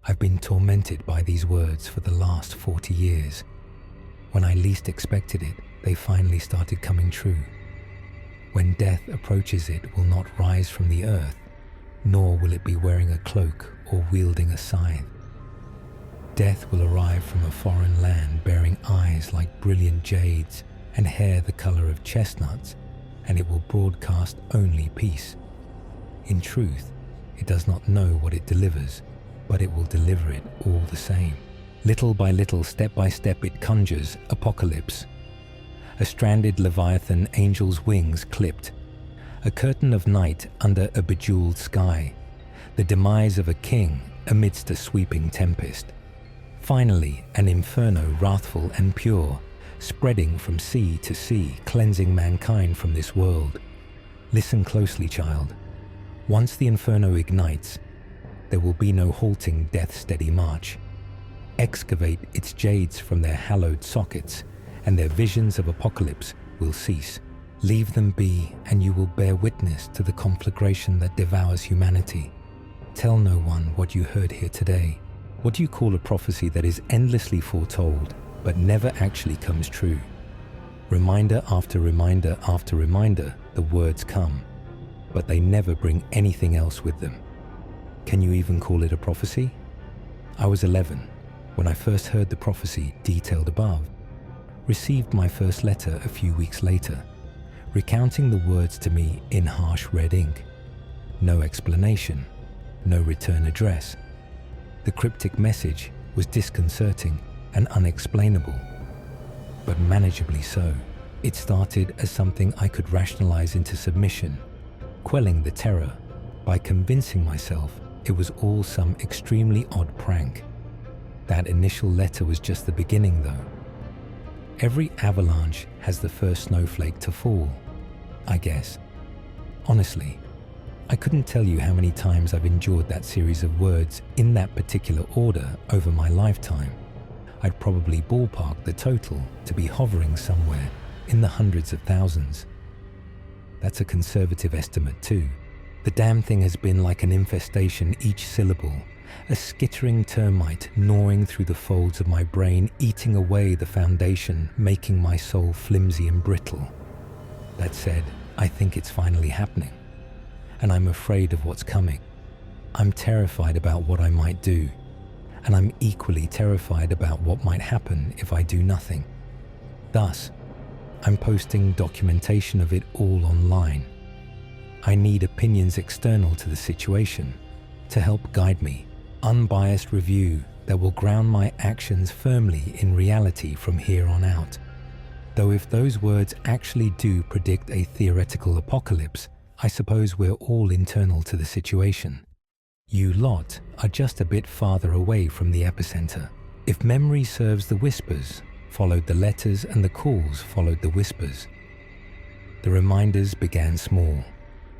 I've been tormented by these words for the last 40 years. When I least expected it, they finally started coming true. When death approaches, it will not rise from the earth, nor will it be wearing a cloak or wielding a scythe. Death will arrive from a foreign land bearing eyes like brilliant jades and hair the color of chestnuts, and it will broadcast only peace. In truth, it does not know what it delivers, but it will deliver it all the same. Little by little, step by step, it conjures apocalypse. A stranded leviathan, angel's wings clipped. A curtain of night under a bejeweled sky. The demise of a king amidst a sweeping tempest. Finally, an inferno wrathful and pure, spreading from sea to sea, cleansing mankind from this world. Listen closely, child. Once the inferno ignites, there will be no halting death's steady march. Excavate its jades from their hallowed sockets, and their visions of apocalypse will cease. Leave them be, and you will bear witness to the conflagration that devours humanity. Tell no one what you heard here today. What do you call a prophecy that is endlessly foretold, but never actually comes true? Reminder after reminder after reminder, the words come, but they never bring anything else with them. Can you even call it a prophecy? I was 11 when I first heard the prophecy detailed above, received my first letter a few weeks later, recounting the words to me in harsh red ink. No explanation, no return address. The cryptic message was disconcerting and unexplainable, but manageably so. It started as something I could rationalize into submission, quelling the terror by convincing myself it was all some extremely odd prank. That initial letter was just the beginning, though. Every avalanche has the first snowflake to fall, I guess. Honestly, I couldn't tell you how many times I've endured that series of words in that particular order over my lifetime. I'd probably ballpark the total to be hovering somewhere in the hundreds of thousands. That's a conservative estimate too. The damn thing has been like an infestation, each syllable, a skittering termite gnawing through the folds of my brain, eating away the foundation, making my soul flimsy and brittle. That said, I think it's finally happening, and I'm afraid of what's coming. I'm terrified about what I might do, and I'm equally terrified about what might happen if I do nothing. Thus, I'm posting documentation of it all online. I need opinions external to the situation to help guide me, unbiased review that will ground my actions firmly in reality from here on out. Though if those words actually do predict a theoretical apocalypse, I suppose we're all internal to the situation. You lot are just a bit farther away from the epicenter. If memory serves, the whispers followed the letters and the calls followed the whispers. The reminders began small,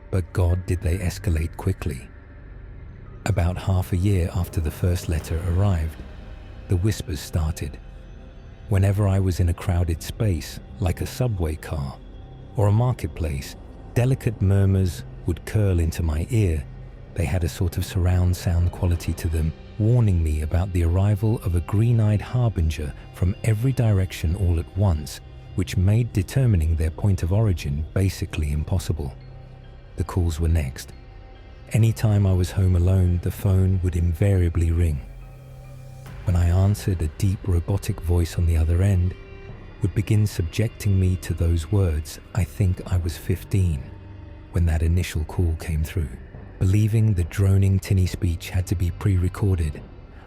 but God, did they escalate quickly. About half a year after the first letter arrived, the whispers started. Whenever I was in a crowded space, like a subway car or a marketplace, delicate murmurs would curl into my ear. They had a sort of surround sound quality to them, warning me about the arrival of a green-eyed harbinger from every direction all at once, which made determining their point of origin basically impossible. The calls were next. Anytime I was home alone, the phone would invariably ring. When I answered, a deep robotic voice on the other end would begin subjecting me to those words. I think I was 15 when that initial call came through. Believing the droning tinny speech had to be pre-recorded,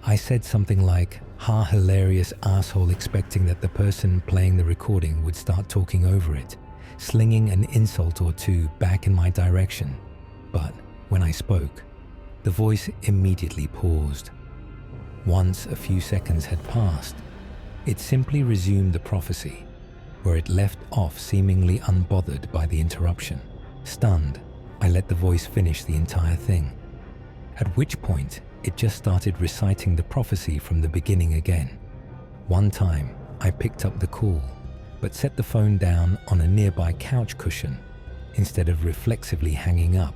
I said something like, "Ha, hilarious asshole," expecting that the person playing the recording would start talking over it, slinging an insult or two back in my direction. But when I spoke, the voice immediately paused. Once a few seconds had passed, it simply resumed the prophecy, where it left off seemingly unbothered by the interruption. Stunned, I let the voice finish the entire thing, at which point it just started reciting the prophecy from the beginning again. One time, I picked up the call, but set the phone down on a nearby couch cushion instead of reflexively hanging up,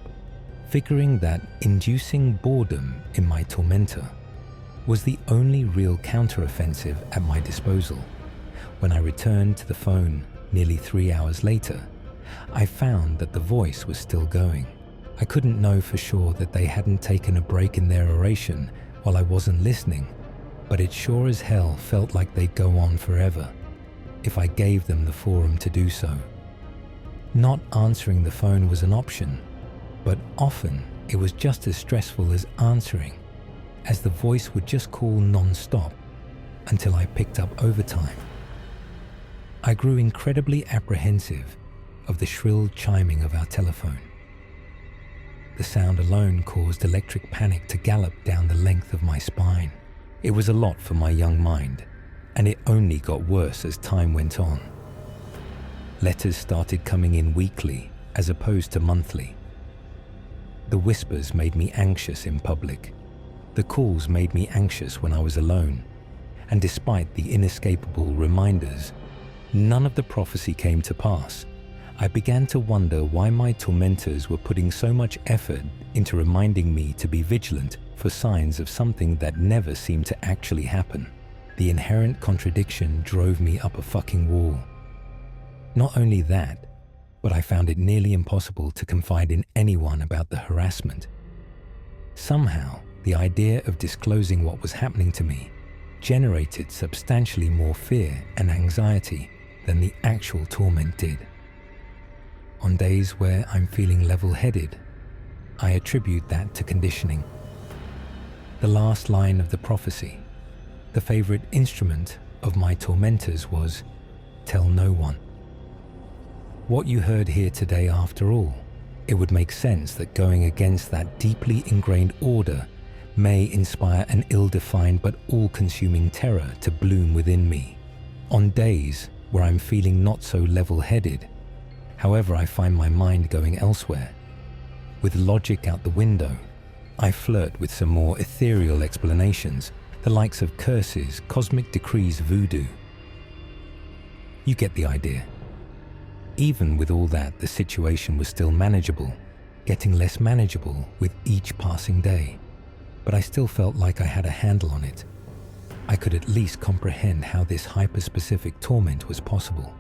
figuring that inducing boredom in my tormentor was the only real counteroffensive at my disposal. When I returned to the phone nearly 3 hours later, I found that the voice was still going. I couldn't know for sure that they hadn't taken a break in their oration while I wasn't listening, but it sure as hell felt like they'd go on forever if I gave them the forum to do so. Not answering the phone was an option, but often it was just as stressful as answering, as the voice would just call non-stop until I picked up overtime. I grew incredibly apprehensive of the shrill chiming of our telephone. The sound alone caused electric panic to gallop down the length of my spine. It was a lot for my young mind, and it only got worse as time went on. Letters started coming in weekly as opposed to monthly. The whispers made me anxious in public. The calls made me anxious when I was alone. And despite the inescapable reminders, none of the prophecy came to pass. I began to wonder why my tormentors were putting so much effort into reminding me to be vigilant for signs of something that never seemed to actually happen. The inherent contradiction drove me up a fucking wall. Not only that, but I found it nearly impossible to confide in anyone about the harassment. Somehow, the idea of disclosing what was happening to me generated substantially more fear and anxiety than the actual torment did. On days where I'm feeling level-headed, I attribute that to conditioning. The last line of the prophecy, the favorite instrument of my tormentors, was, "Tell no one." What you heard here today, after all, it would make sense that going against that deeply ingrained order may inspire an ill-defined but all-consuming terror to bloom within me. On days where I'm feeling not so level-headed, however, I find my mind going elsewhere. With logic out the window, I flirt with some more ethereal explanations, the likes of curses, cosmic decrees, voodoo. You get the idea. Even with all that, the situation was still manageable, getting less manageable with each passing day. But I still felt like I had a handle on it. I could at least comprehend how this hyper-specific torment was possible.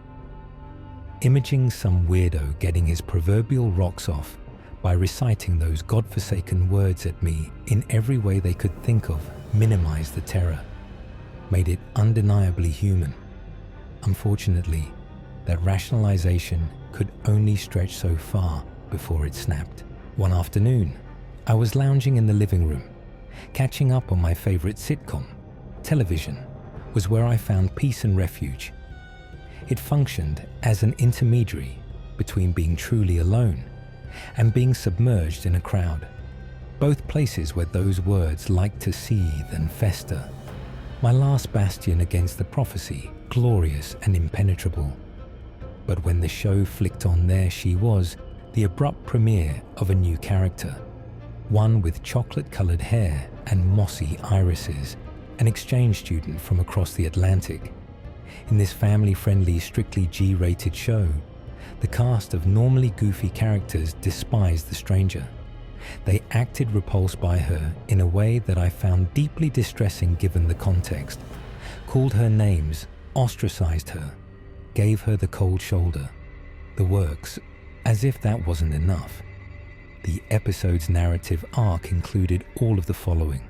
Imaging some weirdo getting his proverbial rocks off by reciting those godforsaken words at me in every way they could think of minimized the terror, made it undeniably human. Unfortunately, that rationalization could only stretch so far before it snapped. One afternoon, I was lounging in the living room, catching up on my favorite sitcom. Television was where I found peace and refuge. It functioned as an intermediary between being truly alone and being submerged in a crowd, both places where those words like to seethe and fester. My last bastion against the prophecy, glorious and impenetrable. But when the show flicked on, there she was, the abrupt premiere of a new character, one with chocolate-colored hair and mossy irises, an exchange student from across the Atlantic. In this family-friendly, strictly G-rated show, the cast of normally goofy characters despised the stranger. They acted repulsed by her in a way that I found deeply distressing given the context, called her names, ostracized her, gave her the cold shoulder, the works, as if that wasn't enough. The episode's narrative arc included all of the following: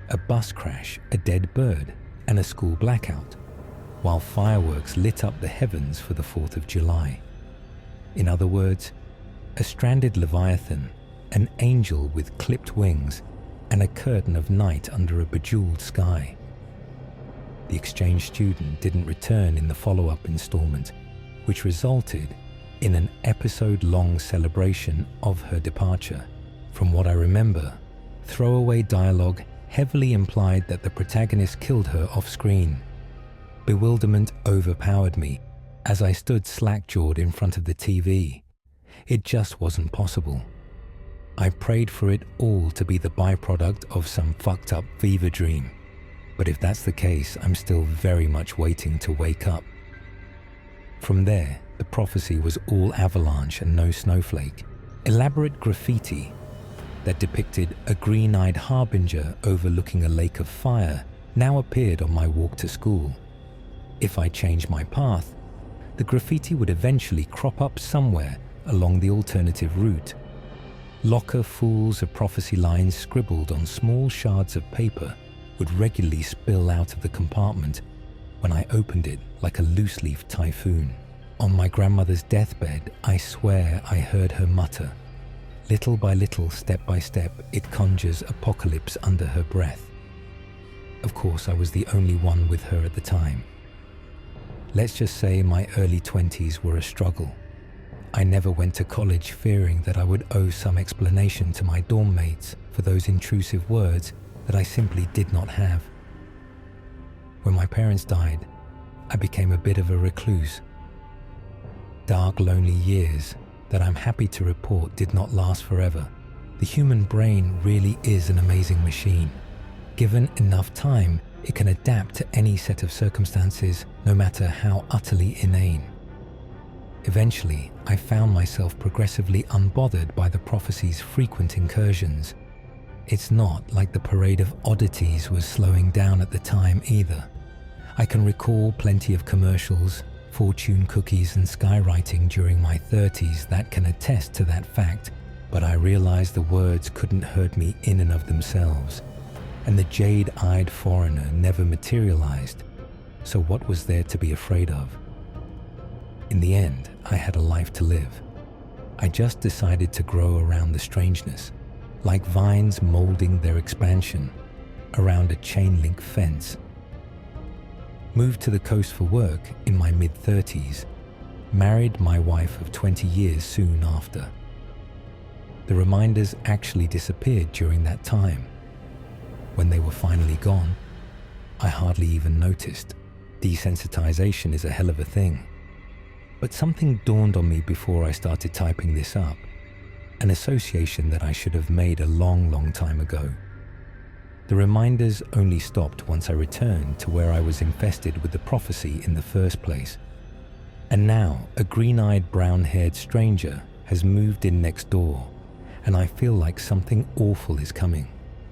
a bus crash, a dead bird, and a school blackout, while fireworks lit up the heavens for the 4th of July. In other words, a stranded leviathan, an angel with clipped wings, and a curtain of night under a bejeweled sky. The exchange student didn't return in the follow-up installment, which resulted in an episode-long celebration of her departure. From what I remember, throwaway dialogue heavily implied that the protagonist killed her off-screen. Bewilderment overpowered me as I stood slack-jawed in front of the TV. It just wasn't possible. I prayed for it all to be the byproduct of some fucked-up fever dream. But if that's the case, I'm still very much waiting to wake up. From there, the prophecy was all avalanche and no snowflake. Elaborate graffiti, that depicted a green-eyed harbinger overlooking a lake of fire now appeared on my walk to school. If I changed my path, the graffiti would eventually crop up somewhere along the alternative route. Locker fools of prophecy lines scribbled on small shards of paper would regularly spill out of the compartment when I opened it like a loose-leaf typhoon. On my grandmother's deathbed, I swear I heard her mutter, little by little, step by step, it conjures apocalypse under her breath. Of course, I was the only one with her at the time. Let's just say my early 20s were a struggle. I never went to college fearing that I would owe some explanation to my dorm mates for those intrusive words that I simply did not have. When my parents died, I became a bit of a recluse. Dark, lonely years that I'm happy to report did not last forever. The human brain really is an amazing machine. Given enough time, it can adapt to any set of circumstances, no matter how utterly inane. Eventually, I found myself progressively unbothered by the prophecy's frequent incursions. It's not like the parade of oddities was slowing down at the time either. I can recall plenty of commercials, fortune cookies and skywriting during my 30s that can attest to that fact, but I realized the words couldn't hurt me in and of themselves, and the jade-eyed foreigner never materialized, so what was there to be afraid of? In the end, I had a life to live. I just decided to grow around the strangeness, like vines molding their expansion around a chain-link fence. Moved to the coast for work in my mid-30s, married my wife of 20 years soon after. The reminders actually disappeared during that time. When they were finally gone, I hardly even noticed. Desensitization is a hell of a thing. But something dawned on me before I started typing this up, an association that I should have made a long time ago. The reminders only stopped once I returned to where I was infested with the prophecy in the first place. And now, a green-eyed, brown-haired stranger has moved in next door, and I feel like something awful is coming.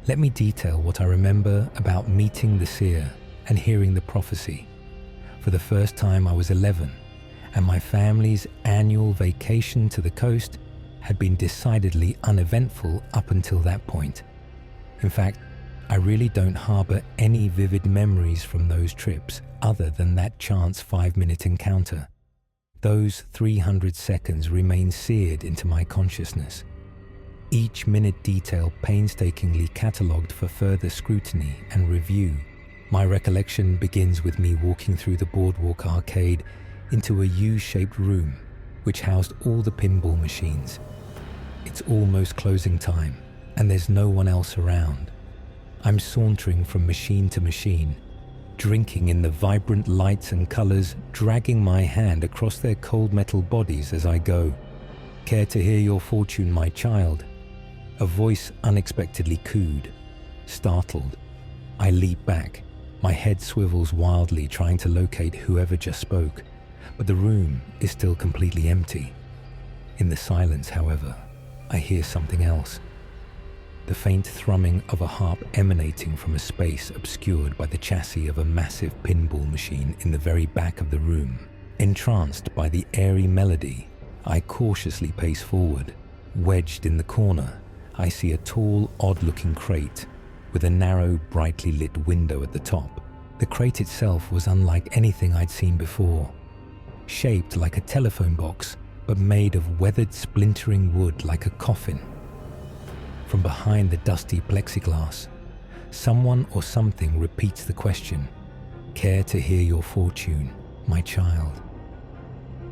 Let me detail what I remember about meeting the seer and hearing the prophecy. For the first time, I was 11, and my family's annual vacation to the coast had been decidedly uneventful up until that point. In fact, I really don't harbor any vivid memories from those trips other than that chance 5-minute encounter. Those 300 seconds remain seared into my consciousness. Each minute detail painstakingly catalogued for further scrutiny and review. My recollection begins with me walking through the boardwalk arcade into a U-shaped room which housed all the pinball machines. It's almost closing time, and there's no one else around. I'm sauntering from machine to machine, drinking in the vibrant lights and colors, dragging my hand across their cold metal bodies as I go. Care to hear your fortune, my child? A voice unexpectedly cooed. Startled, I leap back. My head swivels wildly, trying to locate whoever just spoke, but the room is still completely empty. In the silence, however, I hear something else. The faint thrumming of a harp emanating from a space obscured by the chassis of a massive pinball machine in the very back of the room. Entranced by the airy melody, I cautiously pace forward. Wedged in the corner, I see a tall, odd-looking crate with a narrow, brightly lit window at the top. The crate itself was unlike anything I'd seen before. Shaped like a telephone box, but made of weathered, splintering wood like a coffin. From behind the dusty plexiglass, someone or something repeats the question, "Care to hear your fortune, my child?"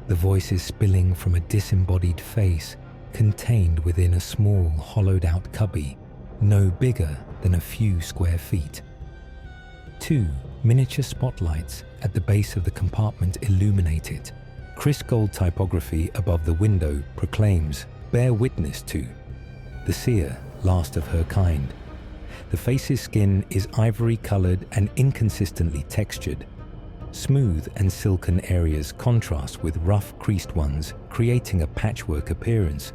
The voice is spilling from a disembodied face contained within a small, hollowed-out cubby, no bigger than a few square feet. 2 miniature spotlights at the base of the compartment illuminate it. Crisp gold typography above the window proclaims, "Bear witness to." The seer, last of her kind. The face's skin is ivory-colored and inconsistently textured. Smooth and silken areas contrast with rough, creased ones, creating a patchwork appearance.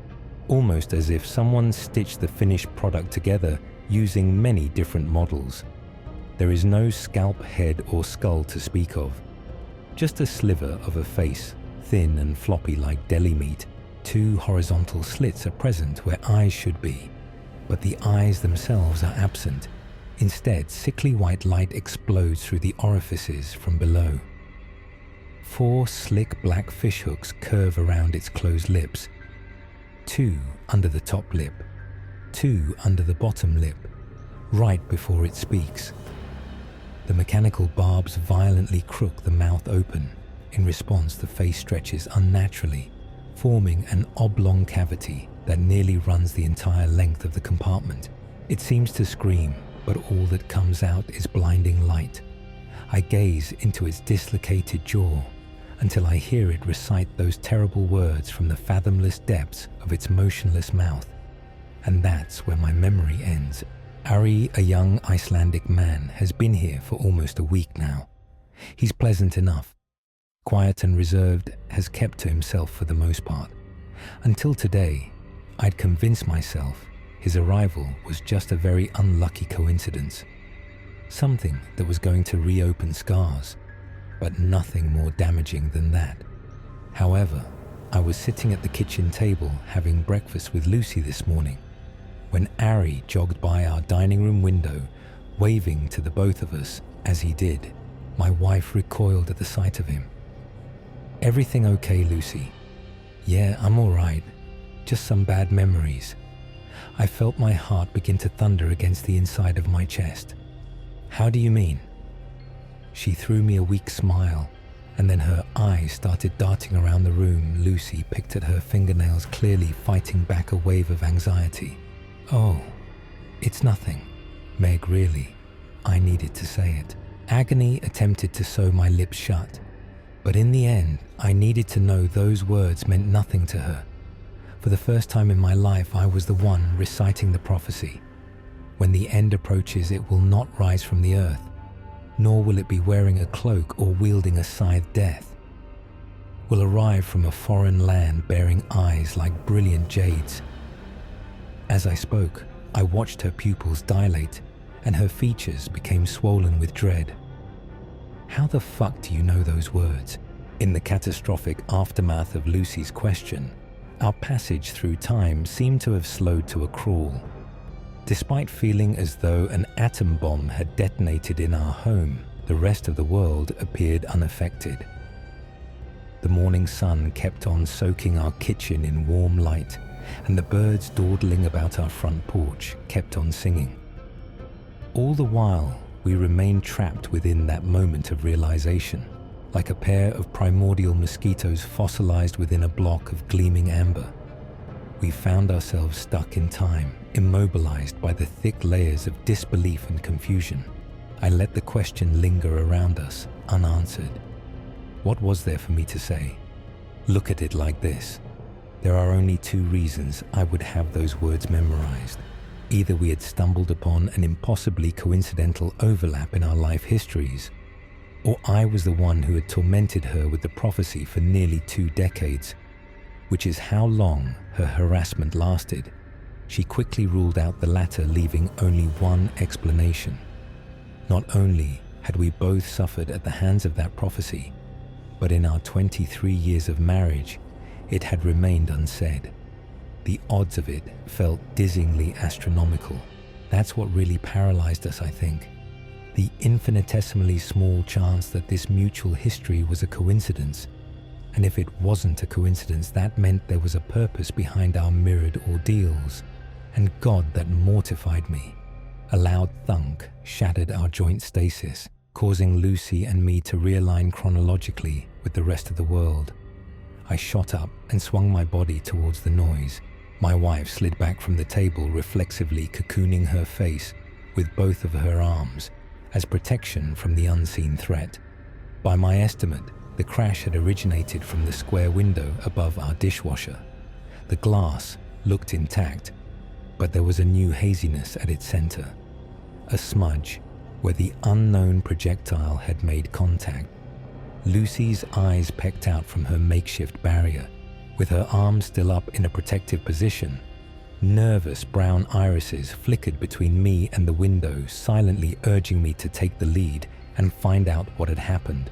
almost as if someone stitched the finished product together using many different models. There is no scalp, head, or skull to speak of. Just a sliver of a face, thin and floppy like deli meat. 2 horizontal slits are present where eyes should be, but the eyes themselves are absent. Instead, sickly white light explodes through the orifices from below. 4 slick black fishhooks curve around its closed lips. 2 under the top lip, 2 under the bottom lip, right before it speaks. The mechanical barbs violently crook the mouth open. In response, the face stretches unnaturally, forming an oblong cavity that nearly runs the entire length of the compartment. It seems to scream, but all that comes out is blinding light. I gaze into its dislocated jaw until I hear it recite those terrible words from the fathomless depths of its motionless mouth. And that's where my memory ends. Ari, a young Icelandic man, has been here for almost a week now. He's pleasant enough. Quiet and reserved, has kept to himself for the most part. Until today, I'd convinced myself his arrival was just a very unlucky coincidence. Something that was going to reopen scars, but nothing more damaging than that. However, I was sitting at the kitchen table having breakfast with Lucy this morning when Ari jogged by our dining room window, waving to the both of us. As he did, my wife recoiled at the sight of him. "Everything okay, Lucy?" "Yeah, I'm all right. Just some bad memories." I felt my heart begin to thunder against the inside of my chest. "How do you mean?" She threw me a weak smile, and then her eyes started darting around the room. Lucy picked at her fingernails, clearly fighting back a wave of anxiety. "Oh, it's nothing, Meg, really." I needed to say it. Agony attempted to sew my lips shut, but in the end, I needed to know those words meant nothing to her. For the first time in my life, I was the one reciting the prophecy. When the end approaches, it will not rise from the earth, nor will it be wearing a cloak or wielding a scythe. Death will arrive from a foreign land bearing eyes like brilliant jades. As I spoke, I watched her pupils dilate, and her features became swollen with dread. "How the fuck do you know those words?" In the catastrophic aftermath of Lucy's question, our passage through time seemed to have slowed to a crawl. Despite feeling as though an atom bomb had detonated in our home, the rest of the world appeared unaffected. The morning sun kept on soaking our kitchen in warm light, and the birds dawdling about our front porch kept on singing. All the while, we remained trapped within that moment of realization, like a pair of primordial mosquitoes fossilized within a block of gleaming amber. We found ourselves stuck in time, immobilized by the thick layers of disbelief and confusion. I let the question linger around us, unanswered. What was there for me to say? Look at it like this. There are only 2 reasons I would have those words memorized. Either we had stumbled upon an impossibly coincidental overlap in our life histories, or I was the one who had tormented her with the prophecy for nearly 2 decades, which is how long her harassment lasted. She quickly ruled out the latter, leaving only one explanation. Not only had we both suffered at the hands of that prophecy, but in our 23 years of marriage, it had remained unsaid. The odds of it felt dizzyingly astronomical. That's what really paralyzed us, I think. The infinitesimally small chance that this mutual history was a coincidence. And if it wasn't a coincidence, that meant there was a purpose behind our mirrored ordeals. And God, that mortified me. A loud thunk shattered our joint stasis, causing Lucy and me to realign chronologically with the rest of the world. I shot up and swung my body towards the noise. My wife slid back from the table, reflexively cocooning her face with both of her arms as protection from the unseen threat. By my estimate, the crash had originated from the square window above our dishwasher. The glass looked intact, but there was a new haziness at its center. A smudge where the unknown projectile had made contact. Lucy's eyes pecked out from her makeshift barrier, With her arms still up in a protective position, nervous brown irises flickered between me and the window, silently urging me to take the lead and find out what had happened.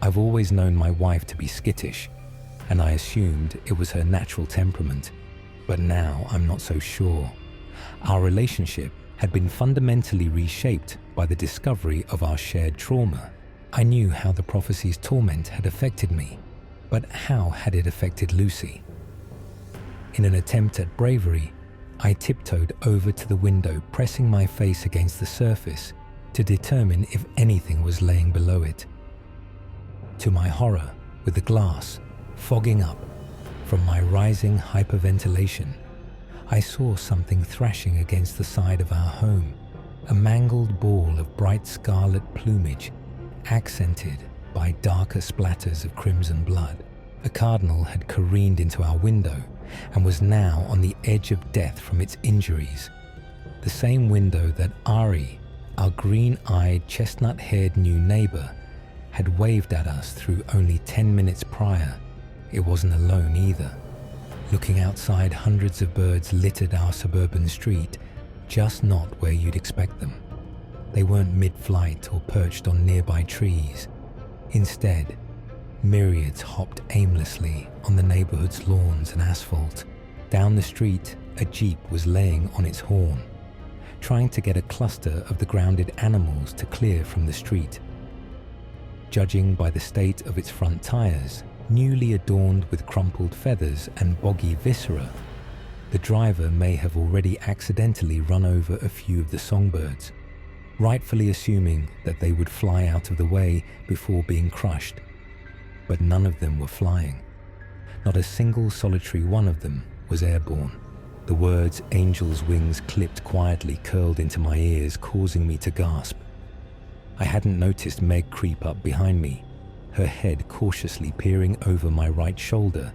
I've always known my wife to be skittish, and I assumed it was her natural temperament, but now I'm not so sure. Our relationship had been fundamentally reshaped by the discovery of our shared trauma. I knew how the prophecy's torment had affected me, but how had it affected Lucy? In an attempt at bravery, I tiptoed over to the window, pressing my face against the surface to determine if anything was laying below it. To my horror, with the glass fogging up from my rising hyperventilation, I saw something thrashing against the side of our home, a mangled ball of bright scarlet plumage, accented by darker splatters of crimson blood. A cardinal had careened into our window and was now on the edge of death from its injuries. The same window that Ari, our green-eyed, chestnut-haired new neighbor, had waved at us through only 10 minutes prior. It wasn't alone either. Looking outside, hundreds of birds littered our suburban street, just not where you'd expect them. They weren't mid-flight or perched on nearby trees. Instead, myriads hopped aimlessly on the neighborhood's lawns and asphalt. Down the street, a jeep was laying on its horn, trying to get a cluster of the grounded animals to clear from the street. Judging by the state of its front tires, newly adorned with crumpled feathers and boggy viscera, the driver may have already accidentally run over a few of the songbirds, rightfully assuming that they would fly out of the way before being crushed. But none of them were flying. Not a single solitary one of them was airborne. The words "angel's wings clipped quietly" curled into my ears, causing me to gasp. I hadn't noticed Meg creep up behind me, her head cautiously peering over my right shoulder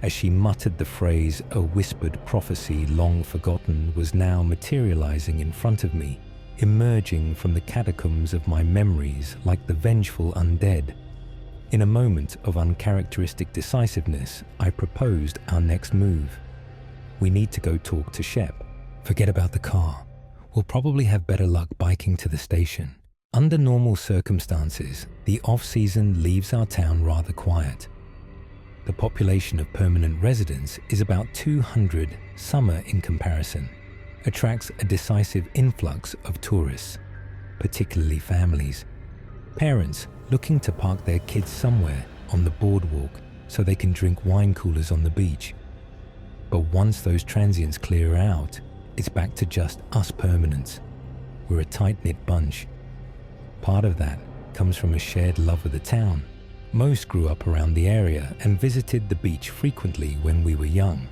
as she muttered the phrase a whispered prophecy long forgotten was now materializing in front of me, emerging from the catacombs of my memories like the vengeful undead. In a moment of uncharacteristic decisiveness, I proposed our next move. We need to go talk to Shep. Forget about the car. We'll probably have better luck biking to the station. Under normal circumstances, the off-season leaves our town rather quiet. The population of permanent residents is about 200, summer in comparison, attracts a decisive influx of tourists, particularly families. Parents looking to park their kids somewhere on the boardwalk so they can drink wine coolers on the beach. But once those transients clear out, it's back to just us permanents. We're a tight-knit bunch. Part of that comes from a shared love of the town. Most grew up around the area and visited the beach frequently when we were young.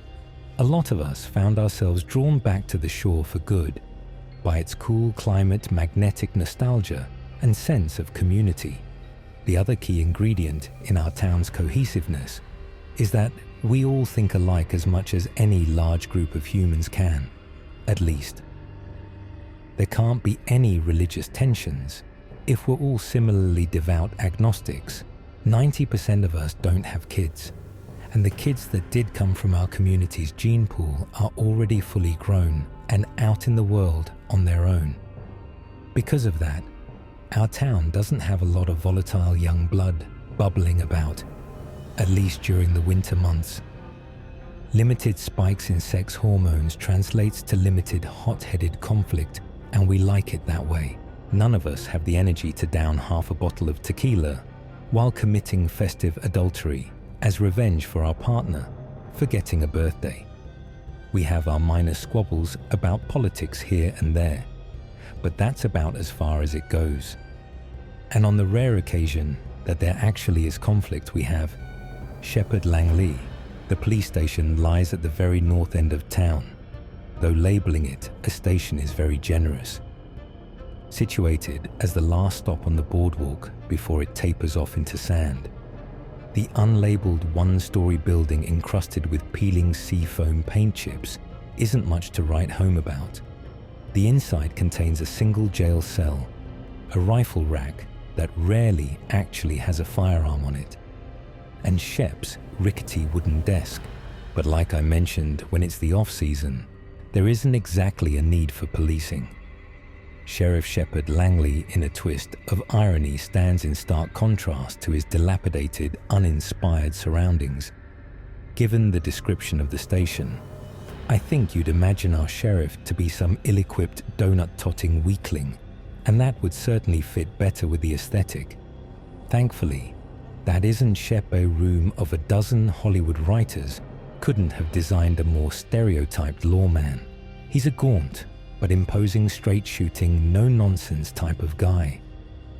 A lot of us found ourselves drawn back to the shore for good, by its cool climate, magnetic nostalgia, and sense of community. The other key ingredient in our town's cohesiveness is that we all think alike as much as any large group of humans can, at least. There can't be any religious tensions if we're all similarly devout agnostics. 90% of us don't have kids, and the kids that did come from our community's gene pool are already fully grown and out in the world on their own. Because of that, our town doesn't have a lot of volatile young blood bubbling about, at least during the winter months. Limited spikes in sex hormones translates to limited hot-headed conflict, and we like it that way. None of us have the energy to down half a bottle of tequila while committing festive adultery as revenge for our partner for getting a birthday. We have our minor squabbles about politics here and there, but that's about as far as it goes. And on the rare occasion that there actually is conflict we have, Shepherd Langley, the police station, lies at the very north end of town, though labeling it a station is very generous. Situated as the last stop on the boardwalk before it tapers off into sand, the unlabeled one-story building encrusted with peeling seafoam paint chips isn't much to write home about. The inside contains a single jail cell, a rifle rack that rarely actually has a firearm on it, and Shep's rickety wooden desk. But like I mentioned, when it's the off-season, there isn't exactly a need for policing. Sheriff Shepard Langley, in a twist of irony, stands in stark contrast to his dilapidated, uninspired surroundings. Given the description of the station, I think you'd imagine our sheriff to be some ill-equipped, donut-totting weakling, and that would certainly fit better with the aesthetic. Thankfully, that isn't Shep. A room of a dozen Hollywood writers couldn't have designed a more stereotyped lawman. He's a gaunt, but imposing, straight-shooting, no-nonsense type of guy,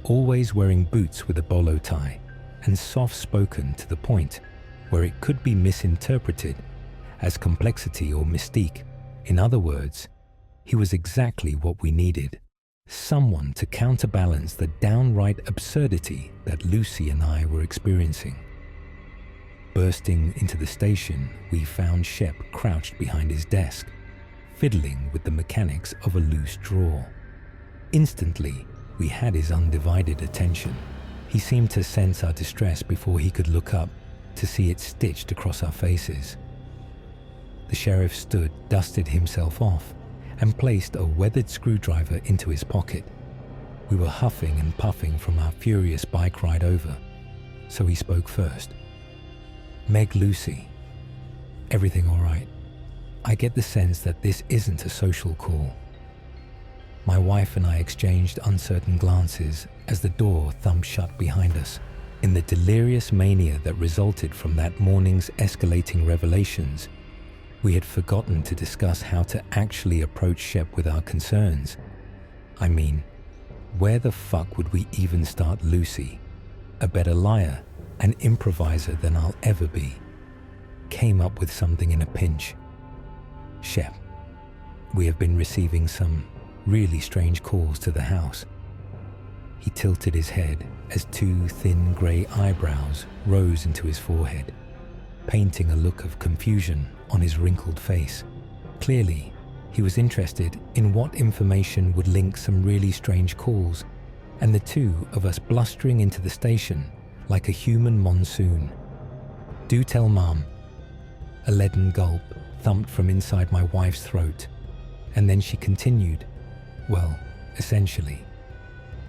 always wearing boots with a bolo tie, and soft-spoken to the point where it could be misinterpreted as complexity or mystique. In other words, he was exactly what we needed. Someone to counterbalance the downright absurdity that Lucy and I were experiencing. Bursting into the station, we found Shep crouched behind his desk, fiddling with the mechanics of a loose drawer. Instantly, we had his undivided attention. He seemed to sense our distress before he could look up to see it stitched across our faces. The sheriff stood, dusted himself off, and placed a weathered screwdriver into his pocket. We were huffing and puffing from our furious bike ride over, so he spoke first. "Meg, Lucy, everything all right? I get the sense that this isn't a social call." My wife and I exchanged uncertain glances as the door thumped shut behind us. In the delirious mania that resulted from that morning's escalating revelations, we had forgotten to discuss how to actually approach Shep with our concerns. I mean, where the fuck would we even start Lucy, a better liar and improviser than I'll ever be, came up with something in a pinch. "Shep, we have been receiving some really strange calls to the house." He tilted his head as two thin grey eyebrows rose into his forehead, painting a look of confusion on his wrinkled face. Clearly, he was interested in what information would link some really strange calls and the two of us blustering into the station like a human monsoon. "Do tell Mom." A leaden gulp thumped from inside my wife's throat, and then she continued, "Well, essentially,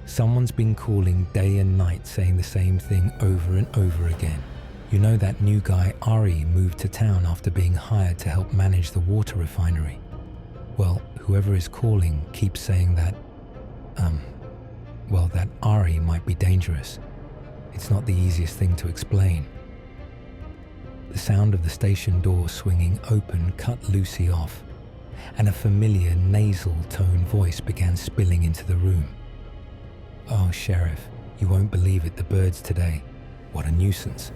someone's been calling day and night saying the same thing over and over again. You know that new guy Ari moved to town after being hired to help manage the water refinery? Well, whoever is calling keeps saying that, that Ari might be dangerous. It's not the easiest thing to explain." The sound of the station door swinging open cut Lucy off, and a familiar nasal tone voice began spilling into the room. "Oh, Sheriff, you won't believe it, the birds today. What a nuisance."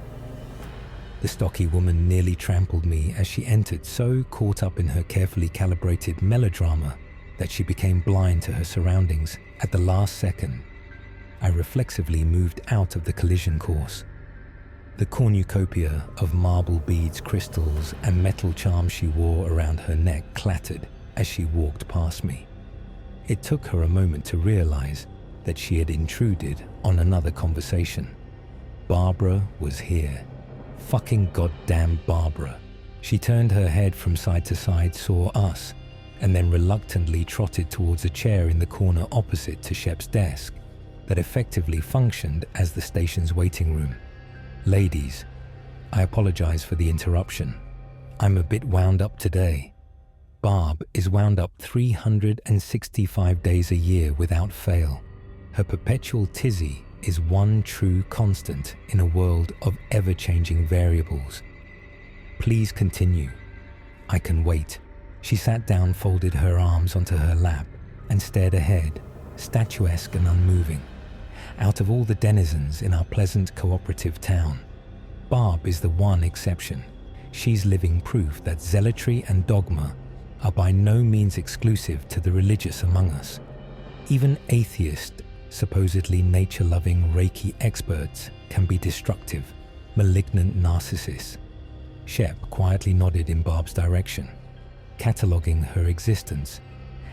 The stocky woman nearly trampled me as she entered, so caught up in her carefully calibrated melodrama that she became blind to her surroundings. At the last second, I reflexively moved out of the collision course. The cornucopia of marble beads, crystals, and metal charms she wore around her neck clattered as she walked past me. It took her a moment to realize that she had intruded on another conversation. Barbara was here. Fucking goddamn Barbara. She turned her head from side to side, saw us, and then reluctantly trotted towards a chair in the corner opposite to Shep's desk that effectively functioned as the station's waiting room. "Ladies, I apologize for the interruption. I'm a bit wound up today. Barb is wound up 365 days a year without fail. Her perpetual tizzy is one true constant in a world of ever-changing variables. Please continue. I can wait." She sat down, folded her arms onto her lap, and stared ahead, statuesque and unmoving. Out of all the denizens in our pleasant cooperative town, Barb is the one exception. She's living proof that zealotry and dogma are by no means exclusive to the religious among us. Even atheist, supposedly nature-loving Reiki experts can be destructive, malignant narcissists. Shep quietly nodded in Barb's direction, cataloguing her existence,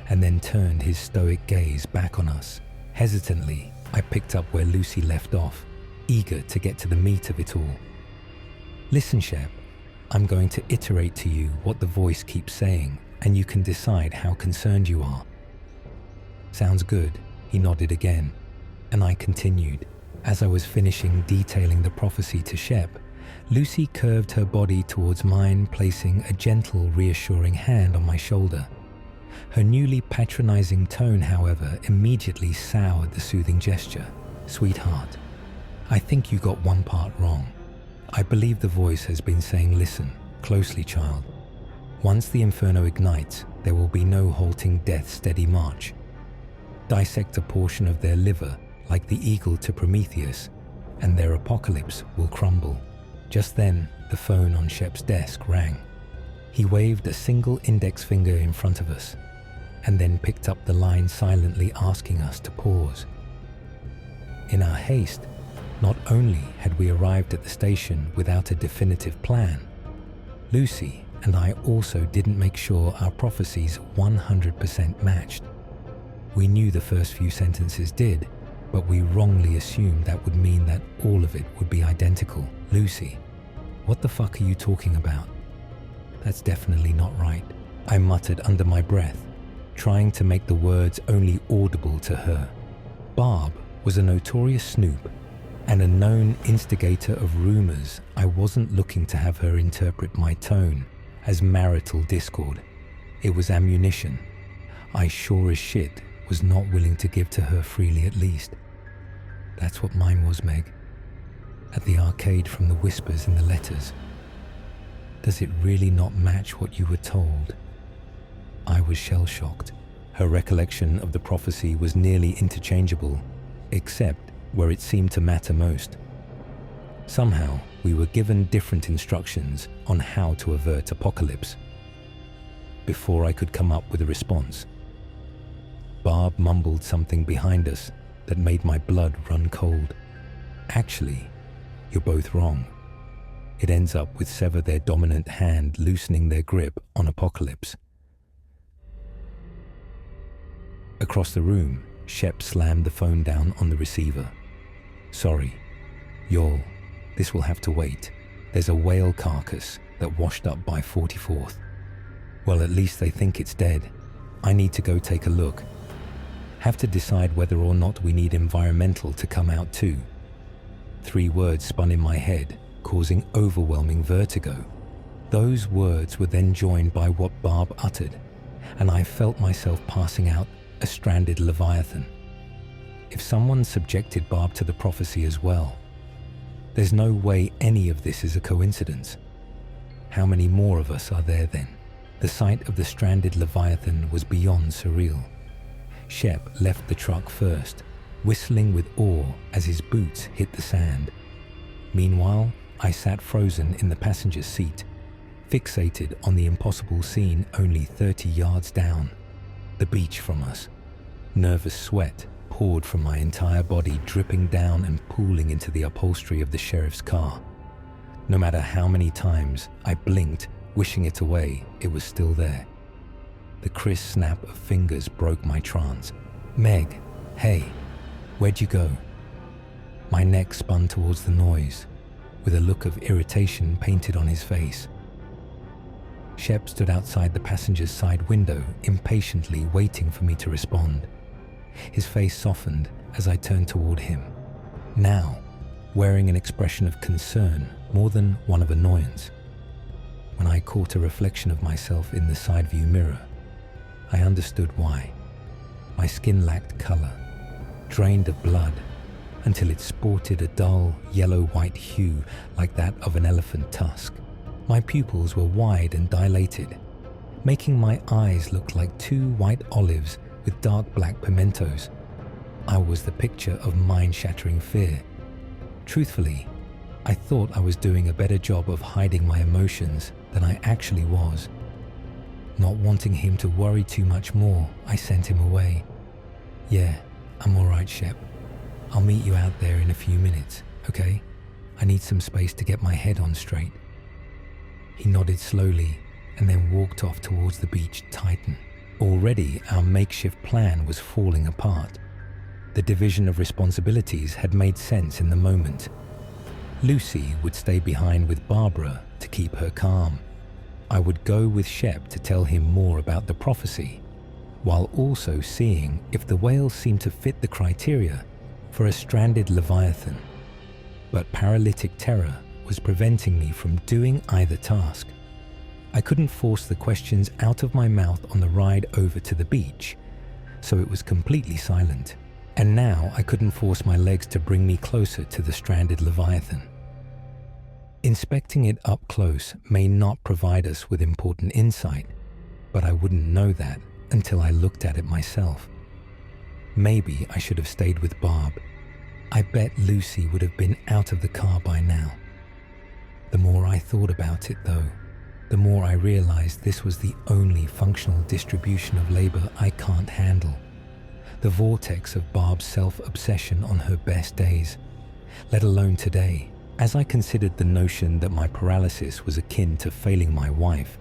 and then turned his stoic gaze back on us. Hesitantly, I picked up where Lucy left off, eager to get to the meat of it all. Listen, Shep, I'm going to iterate to you what the voice keeps saying, and you can decide how concerned you are. Sounds good, he nodded again, and I continued. As I was finishing detailing the prophecy to Shep, Lucy curved her body towards mine, placing a gentle, reassuring hand on my shoulder. Her newly patronizing tone, however, immediately soured the soothing gesture. Sweetheart, I think you got one part wrong. I believe the voice has been saying, listen closely, child. Once the inferno ignites, there will be no halting death's steady march. Dissect a portion of their liver like the eagle to Prometheus, and their apocalypse will crumble. Just then, the phone on Shep's desk rang. He waved a single index finger in front of us, and then picked up the line silently asking us to pause. In our haste, not only had we arrived at the station without a definitive plan, Lucy and I also didn't make sure our prophecies 100% matched. We knew the first few sentences did, but we wrongly assumed that would mean that all of it would be identical. Lucy, what the fuck are you talking about? That's definitely not right, I muttered under my breath, trying to make the words only audible to her. Barb was a notorious snoop and a known instigator of rumors. I wasn't looking to have her interpret my tone as marital discord. It was ammunition I sure as shit was not willing to give to her freely, at least. That's what mine was, Meg. At the arcade from the whispers in the letters. Does it really not match what you were told? I was shell-shocked. Her recollection of the prophecy was nearly interchangeable, except where it seemed to matter most. Somehow, we were given different instructions on how to avert apocalypse. Before I could come up with a response, Barb mumbled something behind us that made my blood run cold. Actually, you're both wrong. It ends up with sever their dominant hand loosening their grip on apocalypse. Across the room, Shep slammed the phone down on the receiver. Sorry, y'all, this will have to wait. There's a whale carcass that washed up by 44th. Well, at least they think it's dead. I need to go take a look. Have to decide whether or not we need environmental to come out too. 3 words spun in my head, causing overwhelming vertigo. Those words were then joined by what Barb uttered, and I felt myself passing out a stranded leviathan. If someone subjected Barb to the prophecy as well, there's no way any of this is a coincidence. How many more of us are there then? The sight of the stranded leviathan was beyond surreal. Shep left the truck first, whistling with awe as his boots hit the sand. Meanwhile, I sat frozen in the passenger seat, fixated on the impossible scene only 30 yards down, the beach from us. Nervous sweat poured from my entire body, dripping down and pooling into the upholstery of the sheriff's car. No matter how many times I blinked, wishing it away, it was still there. The crisp snap of fingers broke my trance. Meg, hey, where'd you go? My neck spun towards the noise, with a look of irritation painted on his face. Shep stood outside the passenger's side window, impatiently waiting for me to respond. His face softened as I turned toward him, now wearing an expression of concern more than one of annoyance. When I caught a reflection of myself in the side view mirror, I understood why. My skin lacked color, drained of blood, until it sported a dull yellow-white hue like that of an elephant tusk. My pupils were wide and dilated, making my eyes look like 2 white olives with dark black pimentos. I was the picture of mind-shattering fear. Truthfully, I thought I was doing a better job of hiding my emotions than I actually was. Not wanting him to worry too much more, I sent him away. Yeah, I'm alright, Shep. I'll meet you out there in a few minutes, okay? I need some space to get my head on straight. He nodded slowly and then walked off towards the beach Titan. Already, our makeshift plan was falling apart. The division of responsibilities had made sense in the moment. Lucy would stay behind with Barbara to keep her calm. I would go with Shep to tell him more about the prophecy, while also seeing if the whale seemed to fit the criteria for a stranded leviathan. But paralytic terror was preventing me from doing either task. I couldn't force the questions out of my mouth on the ride over to the beach, so it was completely silent. And now I couldn't force my legs to bring me closer to the stranded leviathan. Inspecting it up close may not provide us with important insight, but I wouldn't know that until I looked at it myself. Maybe I should have stayed with Barb. I bet Lucy would have been out of the car by now. The more I thought about it, though, the more I realized this was the only functional distribution of labor I can't handle. The vortex of Barb's self-obsession on her best days, let alone today, as I considered the notion that my paralysis was akin to failing my wife.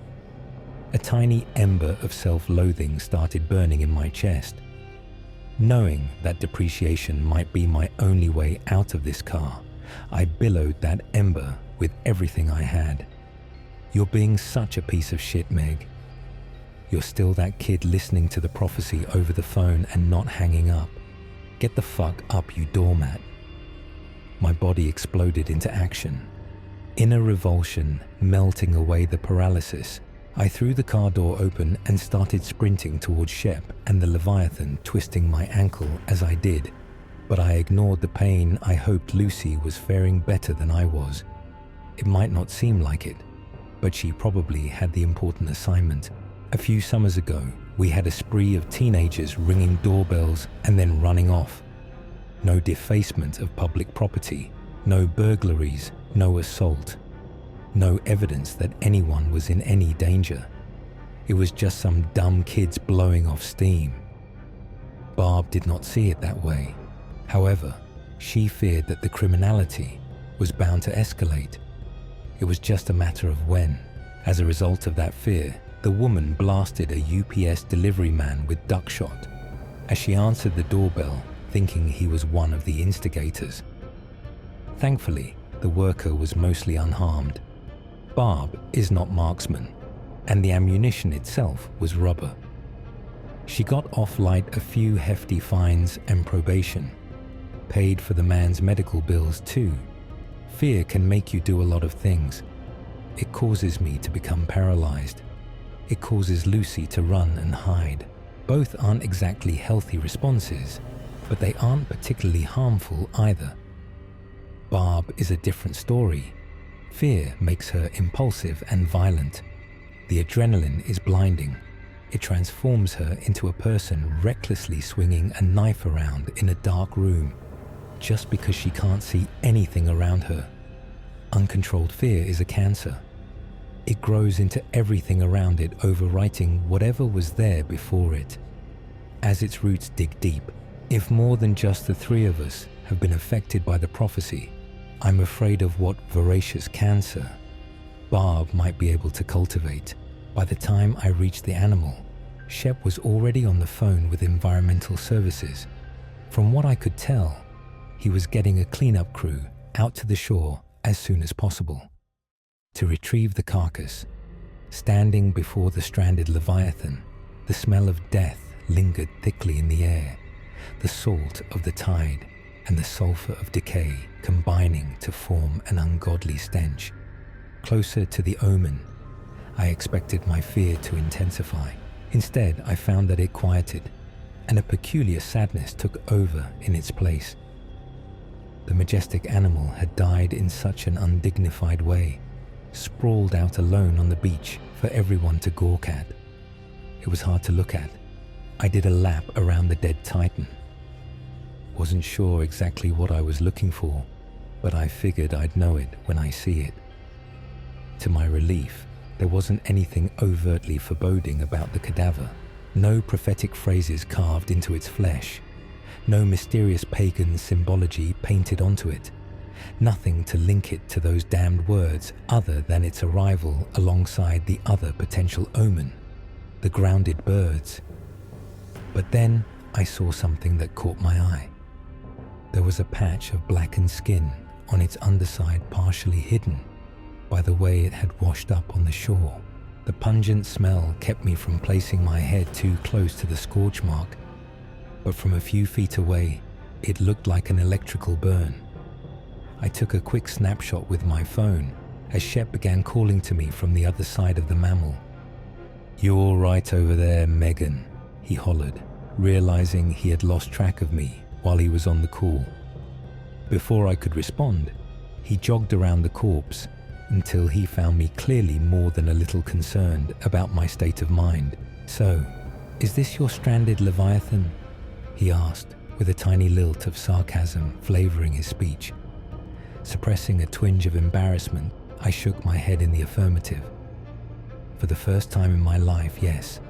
A tiny ember of self-loathing started burning in my chest. Knowing that depreciation might be my only way out of this car, I billowed that ember with everything I had. "You're being such a piece of shit, Meg. You're still that kid listening to the prophecy over the phone and not hanging up. Get the fuck up, you doormat." My body exploded into action. In a revulsion, melting away the paralysis, I threw the car door open and started sprinting towards Shep and the Leviathan, twisting my ankle as I did. But I ignored the pain. I hoped Lucy was faring better than I was. It might not seem like it, but she probably had the important assignment. A few summers ago, we had a spree of teenagers ringing doorbells and then running off. No defacement of public property, no burglaries, no assault, no evidence that anyone was in any danger. It was just some dumb kids blowing off steam. Barb did not see it that way. However, she feared that the criminality was bound to escalate. It was just a matter of when. As a result of that fear, the woman blasted a UPS delivery man with duckshot as she answered the doorbell, thinking he was one of the instigators. Thankfully, the worker was mostly unharmed. Barb is not marksman, and the ammunition itself was rubber. She got off light a few hefty fines and probation, paid for the man's medical bills too. Fear can make you do a lot of things. It causes me to become paralyzed. It causes Lucy to run and hide. Both aren't exactly healthy responses, but they aren't particularly harmful either. Barb is a different story. Fear makes her impulsive and violent. The adrenaline is blinding. It transforms her into a person recklessly swinging a knife around in a dark room just because she can't see anything around her. Uncontrolled fear is a cancer. It grows into everything around it, overwriting whatever was there before it. As its roots dig deep, if more than just the three of us have been affected by the prophecy, I'm afraid of what voracious cancer Barb might be able to cultivate. By the time I reached the animal, Shep was already on the phone with environmental services. From what I could tell, he was getting a cleanup crew out to the shore as soon as possible to retrieve the carcass. Standing before the stranded Leviathan, the smell of death lingered thickly in the air, the salt of the tide and the sulfur of decay combining to form an ungodly stench. Closer to the omen, I expected my fear to intensify. Instead, I found that it quieted, and a peculiar sadness took over in its place. The majestic animal had died in such an undignified way, sprawled out alone on the beach for everyone to gawk at. It was hard to look at. I did a lap around the dead titan. Wasn't sure exactly what I was looking for, but I figured I'd know it when I see it. To my relief, there wasn't anything overtly foreboding about the cadaver. No prophetic phrases carved into its flesh. No mysterious pagan symbology painted onto it. Nothing to link it to those damned words other than its arrival alongside the other potential omen, the grounded birds. But then I saw something that caught my eye. There was a patch of blackened skin on its underside partially hidden by the way it had washed up on the shore. The pungent smell kept me from placing my head too close to the scorch mark, but from a few feet away, it looked like an electrical burn. I took a quick snapshot with my phone as Shep began calling to me from the other side of the mammal. "You all right over there, Megan?" he hollered, realizing he had lost track of me while he was on the call. Before I could respond, he jogged around the corpse until he found me clearly more than a little concerned about my state of mind. "So, is this your stranded Leviathan?" he asked, with a tiny lilt of sarcasm flavoring his speech. Suppressing a twinge of embarrassment, I shook my head in the affirmative. For the first time in my life, yes,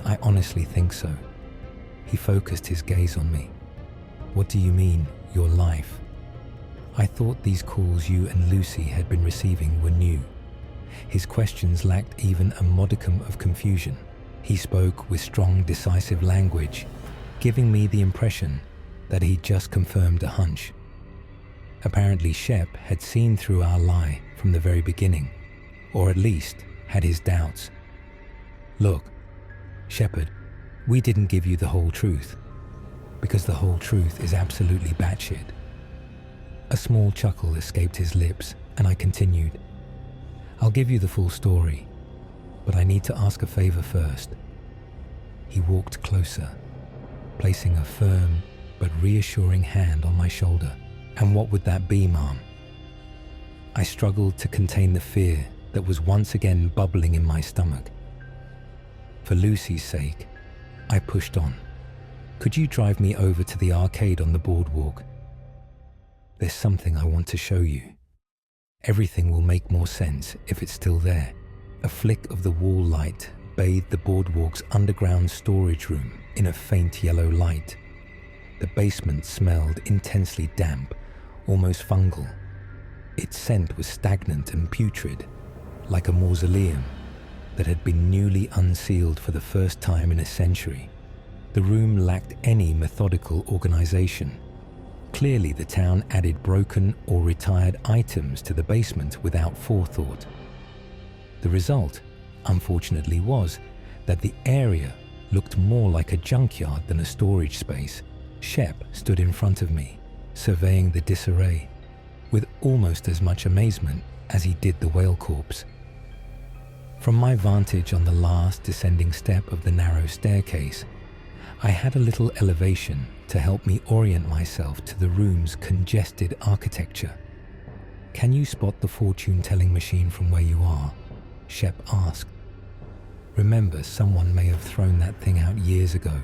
I honestly think so. He focused his gaze on me. "What do you mean, your life?" I thought these calls you and Lucy had been receiving were new. His questions lacked even a modicum of confusion. He spoke with strong, decisive language, giving me the impression that he'd just confirmed a hunch. Apparently Shep had seen through our lie from the very beginning, or at least had his doubts. "Look, Shepard, we didn't give you the whole truth, because the whole truth is absolutely batshit." A small chuckle escaped his lips, and I continued. "I'll give you the full story, but I need to ask a favor first." He walked closer, placing a firm but reassuring hand on my shoulder. "And what would that be, Mom?" I struggled to contain the fear that was once again bubbling in my stomach. For Lucy's sake, I pushed on. "Could you drive me over to the arcade on the boardwalk? There's something I want to show you. Everything will make more sense if it's still there." A flick of the wall light bathed the boardwalk's underground storage room in a faint yellow light. The basement smelled intensely damp, almost fungal. Its scent was stagnant and putrid, like a mausoleum that had been newly unsealed for the first time in a century. The room lacked any methodical organization. Clearly, the town added broken or retired items to the basement without forethought. The result, unfortunately, was that the area looked more like a junkyard than a storage space. Shep stood in front of me, surveying the disarray, with almost as much amazement as he did the whale corpse. From my vantage on the last descending step of the narrow staircase, I had a little elevation to help me orient myself to the room's congested architecture. "Can you spot the fortune-telling machine from where you are?" Shep asked. "Remember, someone may have thrown that thing out years ago."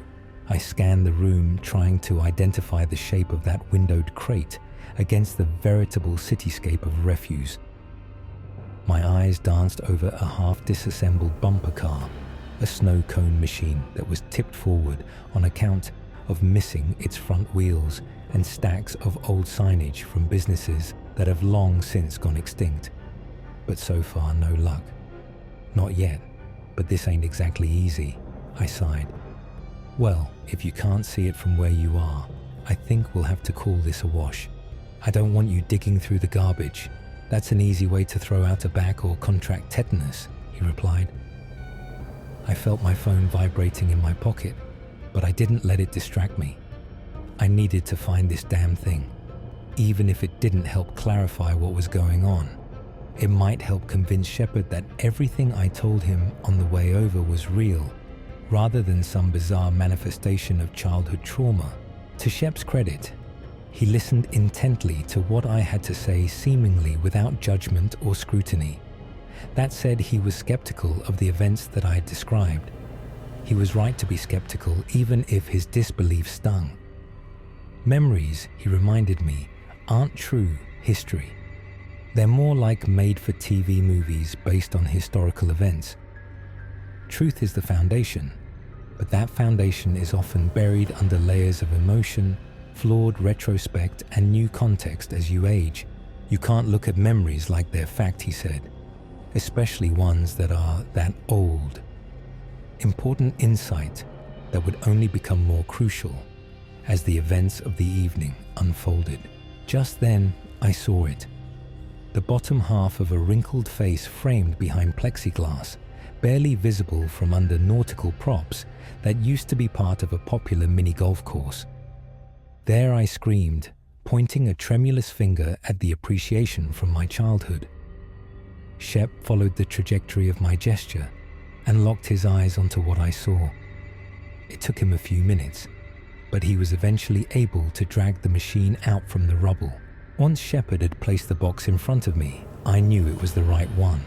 I scanned the room, trying to identify the shape of that windowed crate against the veritable cityscape of refuse. My eyes danced over a half-disassembled bumper car, a snow cone machine that was tipped forward on account of missing its front wheels, and stacks of old signage from businesses that have long since gone extinct. But so far, no luck. "Not yet, but this ain't exactly easy," I sighed. "Well, if you can't see it from where you are, I think we'll have to call this a wash. I don't want you digging through the garbage. That's an easy way to throw out a back or contract tetanus," he replied. I felt my phone vibrating in my pocket, but I didn't let it distract me. I needed to find this damn thing. Even if it didn't help clarify what was going on, it might help convince Shepard that everything I told him on the way over was real, rather than some bizarre manifestation of childhood trauma. To Shep's credit, he listened intently to what I had to say, seemingly without judgment or scrutiny. That said, he was skeptical of the events that I had described. He was right to be skeptical, even if his disbelief stung. Memories, he reminded me, aren't true history. They're more like made-for-TV movies based on historical events. Truth is the foundation, but that foundation is often buried under layers of emotion, flawed retrospect, and new context as you age. You can't look at memories like they're fact, he said, especially ones that are that old. Important insight that would only become more crucial as the events of the evening unfolded. Just then, I saw it. The bottom half of a wrinkled face framed behind plexiglass, barely visible from under nautical props that used to be part of a popular mini golf course. There I screamed, pointing a tremulous finger at the appreciation from my childhood. Shep followed the trajectory of my gesture and locked his eyes onto what I saw. It took him a few minutes, but he was eventually able to drag the machine out from the rubble. Once Shepard had placed the box in front of me, I knew it was the right one.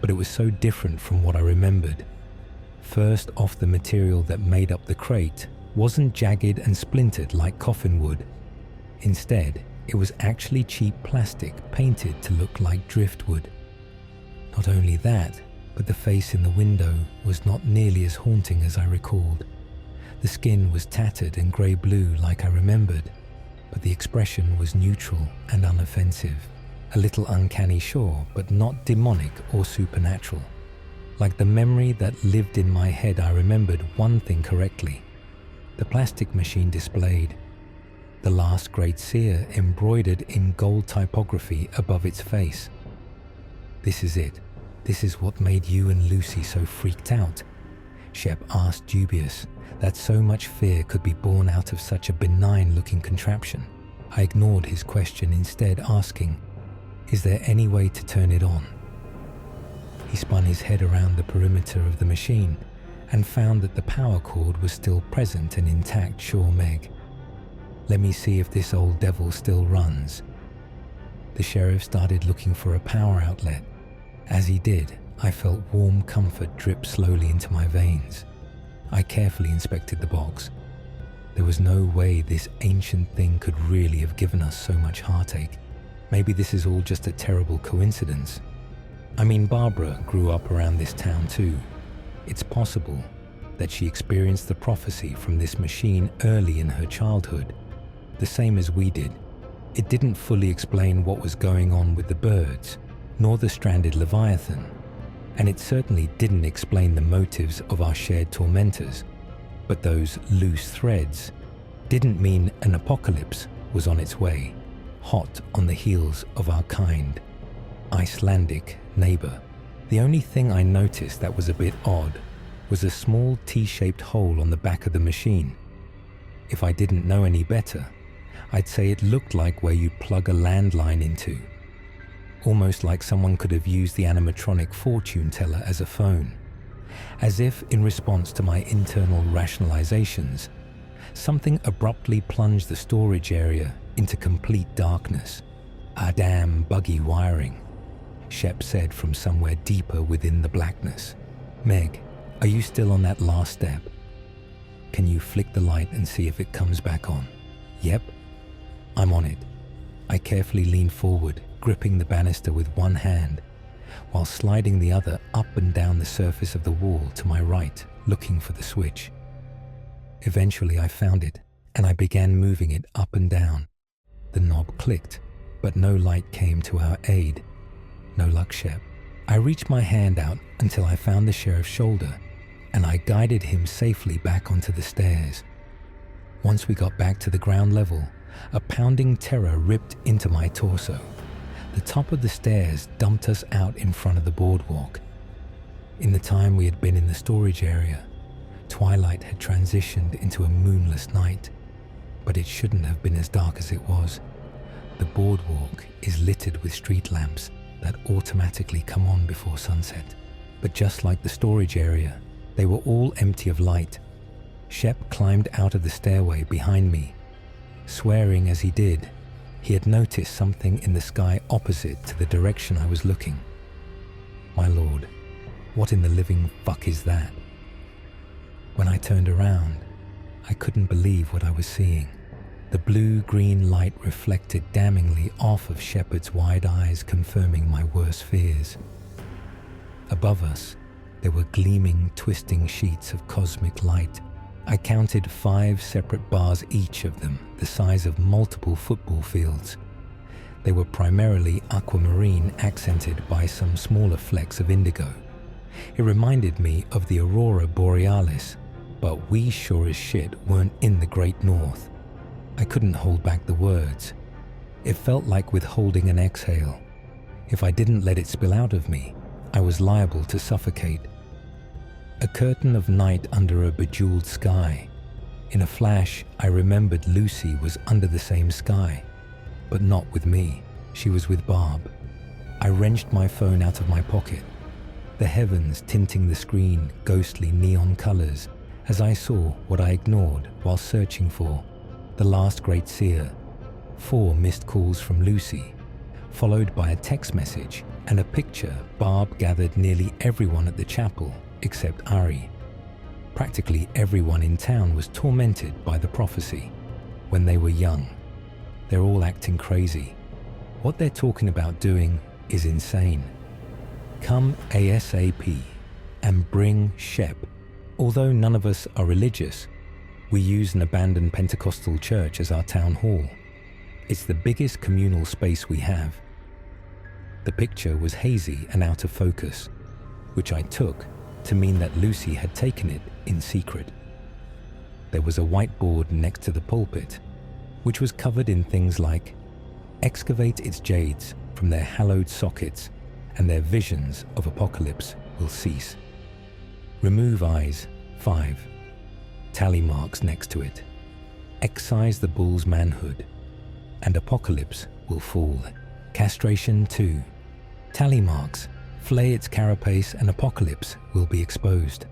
But it was so different from what I remembered. First off, the material that made up the crate wasn't jagged and splintered like coffin wood. Instead, it was actually cheap plastic painted to look like driftwood. Not only that, but the face in the window was not nearly as haunting as I recalled. The skin was tattered and grey-blue like I remembered, but the expression was neutral and unoffensive. A little uncanny, sure, but not demonic or supernatural. Like the memory that lived in my head, I remembered one thing correctly. The plastic machine displayed the last great seer embroidered in gold typography above its face. "This is it. This is what made you and Lucy so freaked out?" Shep asked, dubious that so much fear could be born out of such a benign-looking contraption. I ignored his question, instead asking, "Is there any way to turn it on?" He spun his head around the perimeter of the machine and found that the power cord was still present and intact. "Sure, Meg. Let me see if this old devil still runs." The sheriff started looking for a power outlet. As he did, I felt warm comfort drip slowly into my veins. I carefully inspected the box. There was no way this ancient thing could really have given us so much heartache. Maybe this is all just a terrible coincidence. I mean, Barbara grew up around this town too. It's possible that she experienced the prophecy from this machine early in her childhood, the same as we did. It didn't fully explain what was going on with the birds, nor the stranded Leviathan, and it certainly didn't explain the motives of our shared tormentors. But those loose threads didn't mean an apocalypse was on its way, hot on the heels of our kind Icelandic neighbor. The only thing I noticed that was a bit odd was a small T-shaped hole on the back of the machine. If I didn't know any better, I'd say it looked like where you plug a landline into. Almost like someone could have used the animatronic fortune teller as a phone. As if in response to my internal rationalizations, something abruptly plunged the storage area into complete darkness. "Ah, damn buggy wiring," Shep said from somewhere deeper within the blackness. "Meg, are you still on that last step? Can you flick the light and see if it comes back on?" "Yep, I'm on it." I carefully leaned forward, gripping the banister with one hand, while sliding the other up and down the surface of the wall to my right, looking for the switch. Eventually I found it, and I began moving it up and down. The knob clicked, but no light came to our aid. No luck, Shep. I reached my hand out until I found the sheriff's shoulder, and I guided him safely back onto the stairs. Once we got back to the ground level, a pounding terror ripped into my torso. The top of the stairs dumped us out in front of the boardwalk. In the time we had been in the storage area, twilight had transitioned into a moonless night, but it shouldn't have been as dark as it was. The boardwalk is littered with street lamps that automatically come on before sunset. But just like the storage area, they were all empty of light. Shep climbed out of the stairway behind me, swearing as he did. He had noticed something in the sky opposite to the direction I was looking. My lord, what in the living fuck is that? When I turned around, I couldn't believe what I was seeing. The blue-green light reflected damningly off of Shepard's wide eyes, confirming my worst fears. Above us, there were gleaming, twisting sheets of cosmic light. I counted 5 separate bars, each of them the size of multiple football fields. They were primarily aquamarine, accented by some smaller flecks of indigo. It reminded me of the aurora borealis, but we sure as shit weren't in the Great North. I couldn't hold back the words. It felt like withholding an exhale. If I didn't let it spill out of me, I was liable to suffocate. A curtain of night under a bejeweled sky. In a flash, I remembered Lucy was under the same sky, but not with me. She was with Barb. I wrenched my phone out of my pocket, the heavens tinting the screen ghostly neon colors as I saw what I ignored while searching for the last great seer. 4 missed calls from Lucy, followed by a text message and a picture Barb gathered nearly everyone at the chapel except Ari. Practically everyone in town was tormented by the prophecy. When they were young, they're all acting crazy. What they're talking about doing is insane. Come ASAP and bring Shep. Although none of us are religious, we use an abandoned Pentecostal church as our town hall. It's the biggest communal space we have. The picture was hazy and out of focus, which I took to mean that Lucy had taken it in secret. There was a whiteboard next to the pulpit, which was covered in things like, excavate its jades from their hallowed sockets, and their visions of apocalypse will cease. Remove eyes, 5. Tally marks next to it. Excise the bull's manhood, and apocalypse will fall. Castration 2. Tally marks. Flay its carapace and apocalypse will be exposed.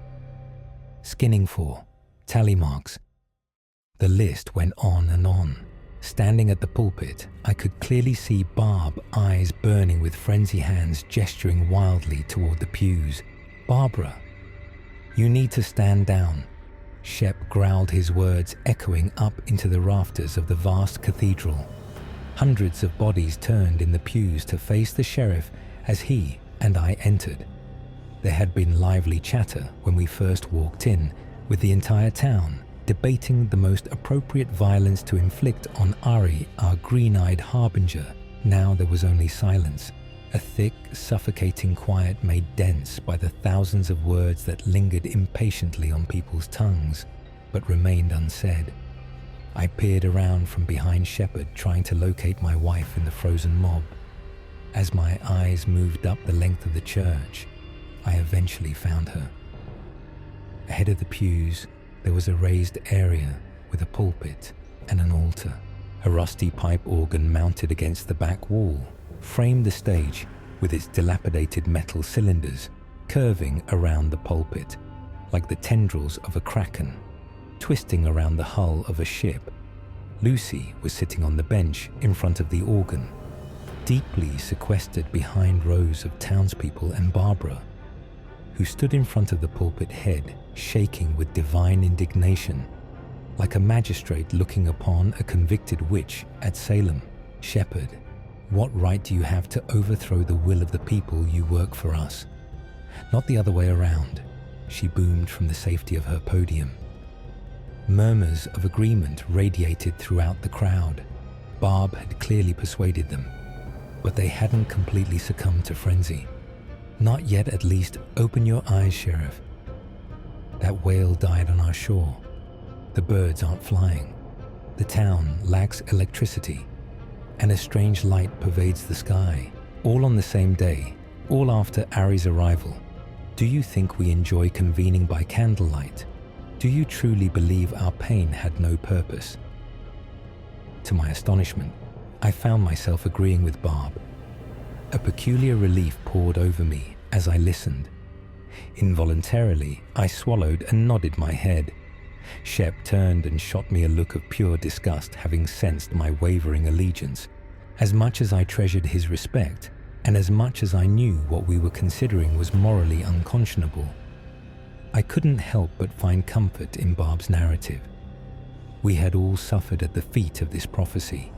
Skinning 4. Tally marks. The list went on and on. Standing at the pulpit, I could clearly see Barb, eyes burning with frenzy hands gesturing wildly toward the pews. Barbara, you need to stand down. Shep growled, his words echoing up into the rafters of the vast cathedral. Hundreds of bodies turned in the pews to face the sheriff as he and I entered. There had been lively chatter when we first walked in, with the entire town debating the most appropriate violence to inflict on Ari, our green-eyed harbinger. Now there was only silence, a thick, suffocating quiet made dense by the thousands of words that lingered impatiently on people's tongues, but remained unsaid. I peered around from behind Shepard, trying to locate my wife in the frozen mob. As my eyes moved up the length of the church, I eventually found her. Ahead of the pews, there was a raised area with a pulpit and an altar. A rusty pipe organ mounted against the back wall framed the stage with its dilapidated metal cylinders curving around the pulpit like the tendrils of a kraken, twisting around the hull of a ship. Lucy was sitting on the bench in front of the organ, deeply sequestered behind rows of townspeople, and Barbara, who stood in front of the pulpit head, shaking with divine indignation, like a magistrate looking upon a convicted witch at Salem. Shepherd, what right do you have to overthrow the will of the people you work for us? Not the other way around, she boomed from the safety of her podium. Murmurs of agreement radiated throughout the crowd. Barb had clearly persuaded them, but they hadn't completely succumbed to frenzy. Not yet, at least. Open your eyes, Sheriff. That whale died on our shore. The birds aren't flying. The town lacks electricity, and a strange light pervades the sky. All on the same day, all after Ari's arrival. Do you think we enjoy convening by candlelight? Do you truly believe our pain had no purpose? To my astonishment, I found myself agreeing with Barb. A peculiar relief poured over me as I listened. Involuntarily, I swallowed and nodded my head. Shep turned and shot me a look of pure disgust, having sensed my wavering allegiance. As much as I treasured his respect, and as much as I knew what we were considering was morally unconscionable, I couldn't help but find comfort in Barb's narrative. We had all suffered at the feet of this prophecy,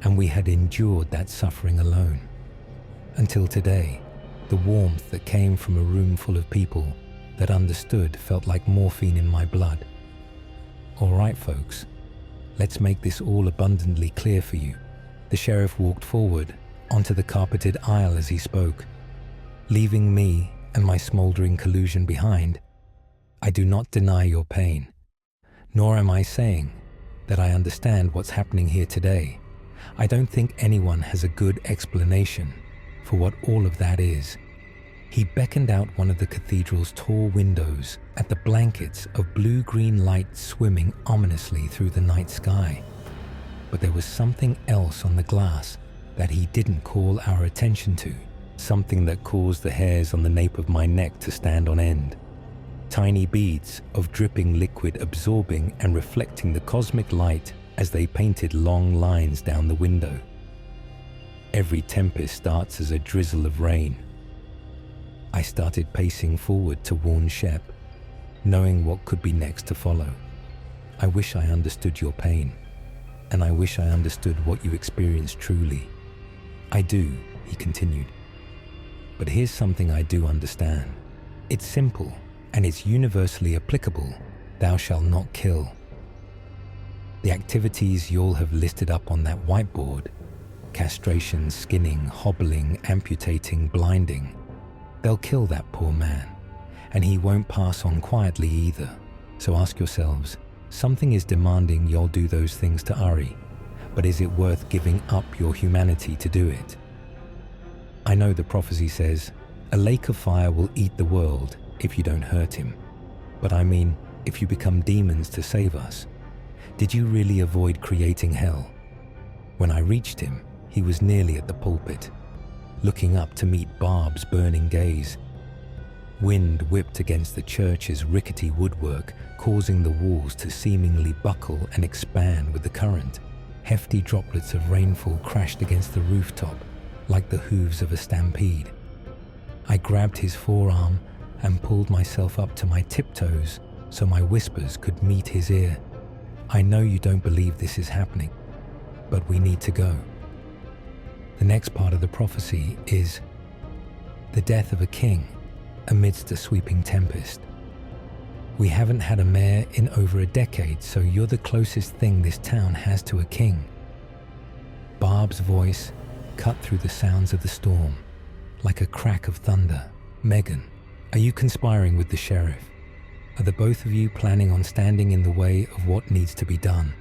and we had endured that suffering alone. Until today, the warmth that came from a room full of people that understood felt like morphine in my blood. All right, folks, let's make this all abundantly clear for you. The sheriff walked forward onto the carpeted aisle as he spoke, leaving me and my smoldering collusion behind. I do not deny your pain, nor am I saying that I understand what's happening here today. I don't think anyone has a good explanation for what all of that is. He beckoned out one of the cathedral's tall windows at the blankets of blue-green light swimming ominously through the night sky. But there was something else on the glass that he didn't call our attention to, something that caused the hairs on the nape of my neck to stand on end. Tiny beads of dripping liquid absorbing and reflecting the cosmic light as they painted long lines down the window. Every tempest starts as a drizzle of rain. I started pacing forward to warn Shep, knowing what could be next to follow. I wish I understood your pain, and I wish I understood what you experienced truly. I do, he continued. But here's something I do understand. It's simple, and it's universally applicable. Thou shalt not kill. The activities you'll have listed up on that whiteboard, castration, skinning, hobbling, amputating, blinding, they'll kill that poor man, and he won't pass on quietly either. So ask yourselves, something is demanding you'll do those things to Ari, but is it worth giving up your humanity to do it? I know the prophecy says, a lake of fire will eat the world if you don't hurt him. But I mean, if you become demons to save us, did you really avoid creating hell? When I reached him, he was nearly at the pulpit, looking up to meet Barb's burning gaze. Wind whipped against the church's rickety woodwork, causing the walls to seemingly buckle and expand with the current. Hefty droplets of rainfall crashed against the rooftop, like the hooves of a stampede. I grabbed his forearm and pulled myself up to my tiptoes so my whispers could meet his ear. I know you don't believe this is happening, but we need to go. The next part of the prophecy is the death of a king amidst a sweeping tempest. We haven't had a mayor in over a decade, so you're the closest thing this town has to a king. Barb's voice cut through the sounds of the storm like a crack of thunder. Megan, are you conspiring with the sheriff? Are the both of you planning on standing in the way of what needs to be done?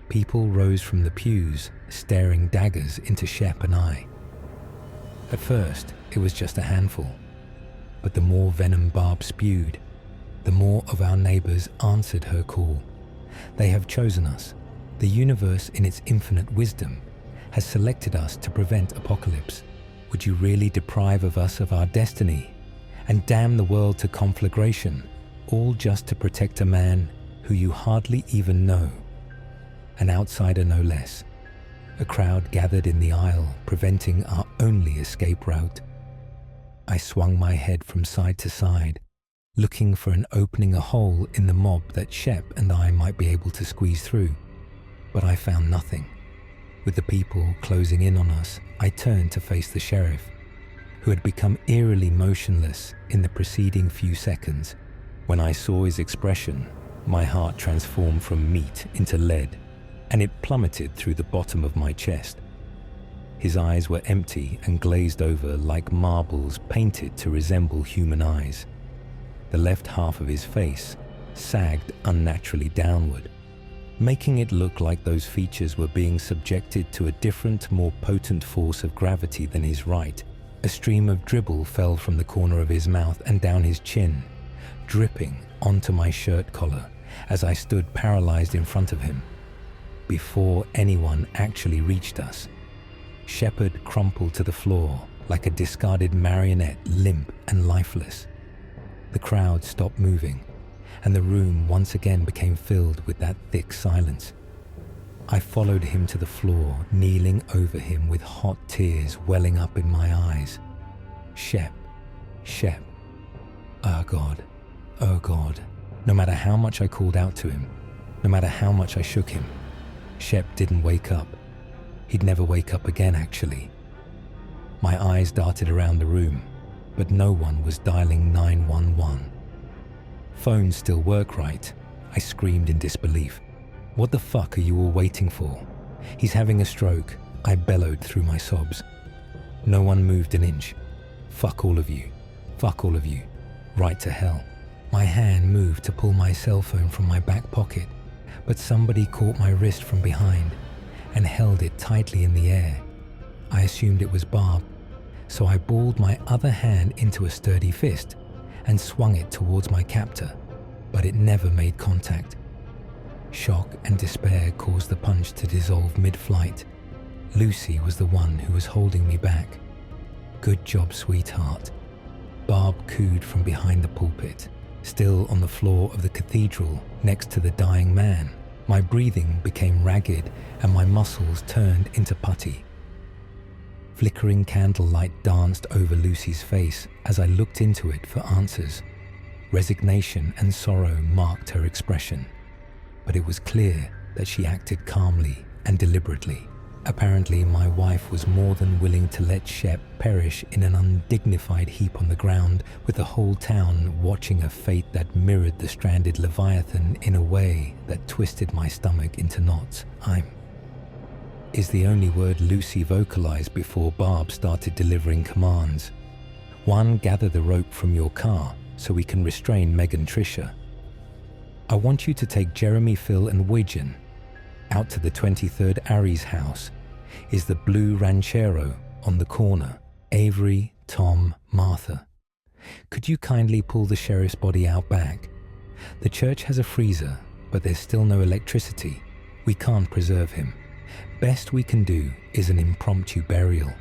People rose from the pews, staring daggers into Shep and I. At first, it was just a handful, but the more venom Barb spewed, the more of our neighbors answered her call. They have chosen us. The universe, in its infinite wisdom, has selected us to prevent apocalypse. Would you really deprive of us of our destiny and damn the world to conflagration, all just to protect a man who you hardly even know? An outsider no less. A crowd gathered in the aisle, preventing our only escape route. I swung my head from side to side, looking for an opening, a hole in the mob that Shep and I might be able to squeeze through. But I found nothing. With the people closing in on us, I turned to face the sheriff, who had become eerily motionless in the preceding few seconds. When I saw his expression, my heart transformed from meat into lead, and it plummeted through the bottom of my chest. His eyes were empty and glazed over like marbles painted to resemble human eyes. The left half of his face sagged unnaturally downward, making it look like those features were being subjected to a different, more potent force of gravity than his right. A stream of dribble fell from the corner of his mouth and down his chin, dripping onto my shirt collar as I stood paralyzed in front of him. Before anyone actually reached us, Shepard crumpled to the floor like a discarded marionette, limp and lifeless. The crowd stopped moving, and the room once again became filled with that thick silence. I followed him to the floor, kneeling over him with hot tears welling up in my eyes. Shep. Oh God. No matter how much I called out to him, no matter how much I shook him, Shep didn't wake up. He'd never wake up again, actually. My eyes darted around the room, but no one was dialing 911. Phones still work, right? I screamed in disbelief. What the fuck are you all waiting for? He's having a stroke, I bellowed through my sobs. No one moved an inch. Fuck all of you. Right to hell. My hand moved to pull my cell phone from my back pocket, but somebody caught my wrist from behind and held it tightly in the air. I assumed it was Barb, so I balled my other hand into a sturdy fist and swung it towards my captor, but it never made contact. Shock and despair caused the punch to dissolve mid-flight. Lucy was the one who was holding me back. "Good job, sweetheart." Barb cooed from behind the pulpit, still on the floor of the cathedral next to the dying man. My breathing became ragged and my muscles turned into putty. Flickering candlelight danced over Lucy's face as I looked into it for answers. Resignation and sorrow marked her expression, but it was clear that she acted calmly and deliberately. Apparently, my wife was more than willing to let Shep perish in an undignified heap on the ground, with the whole town watching a fate that mirrored the stranded Leviathan in a way that twisted my stomach into knots. Is the only word Lucy vocalized before Barb started delivering commands. One, gather the rope from your car so we can restrain Meg and Tricia. I want you to take Jeremy, Phil and Widgeon out to the 23rd Aries house. Is the blue ranchero on the corner. Avery, Tom, Martha. Could you kindly pull the sheriff's body out back? The church has a freezer, but there's still no electricity. We can't preserve him. Best we can do is an impromptu burial.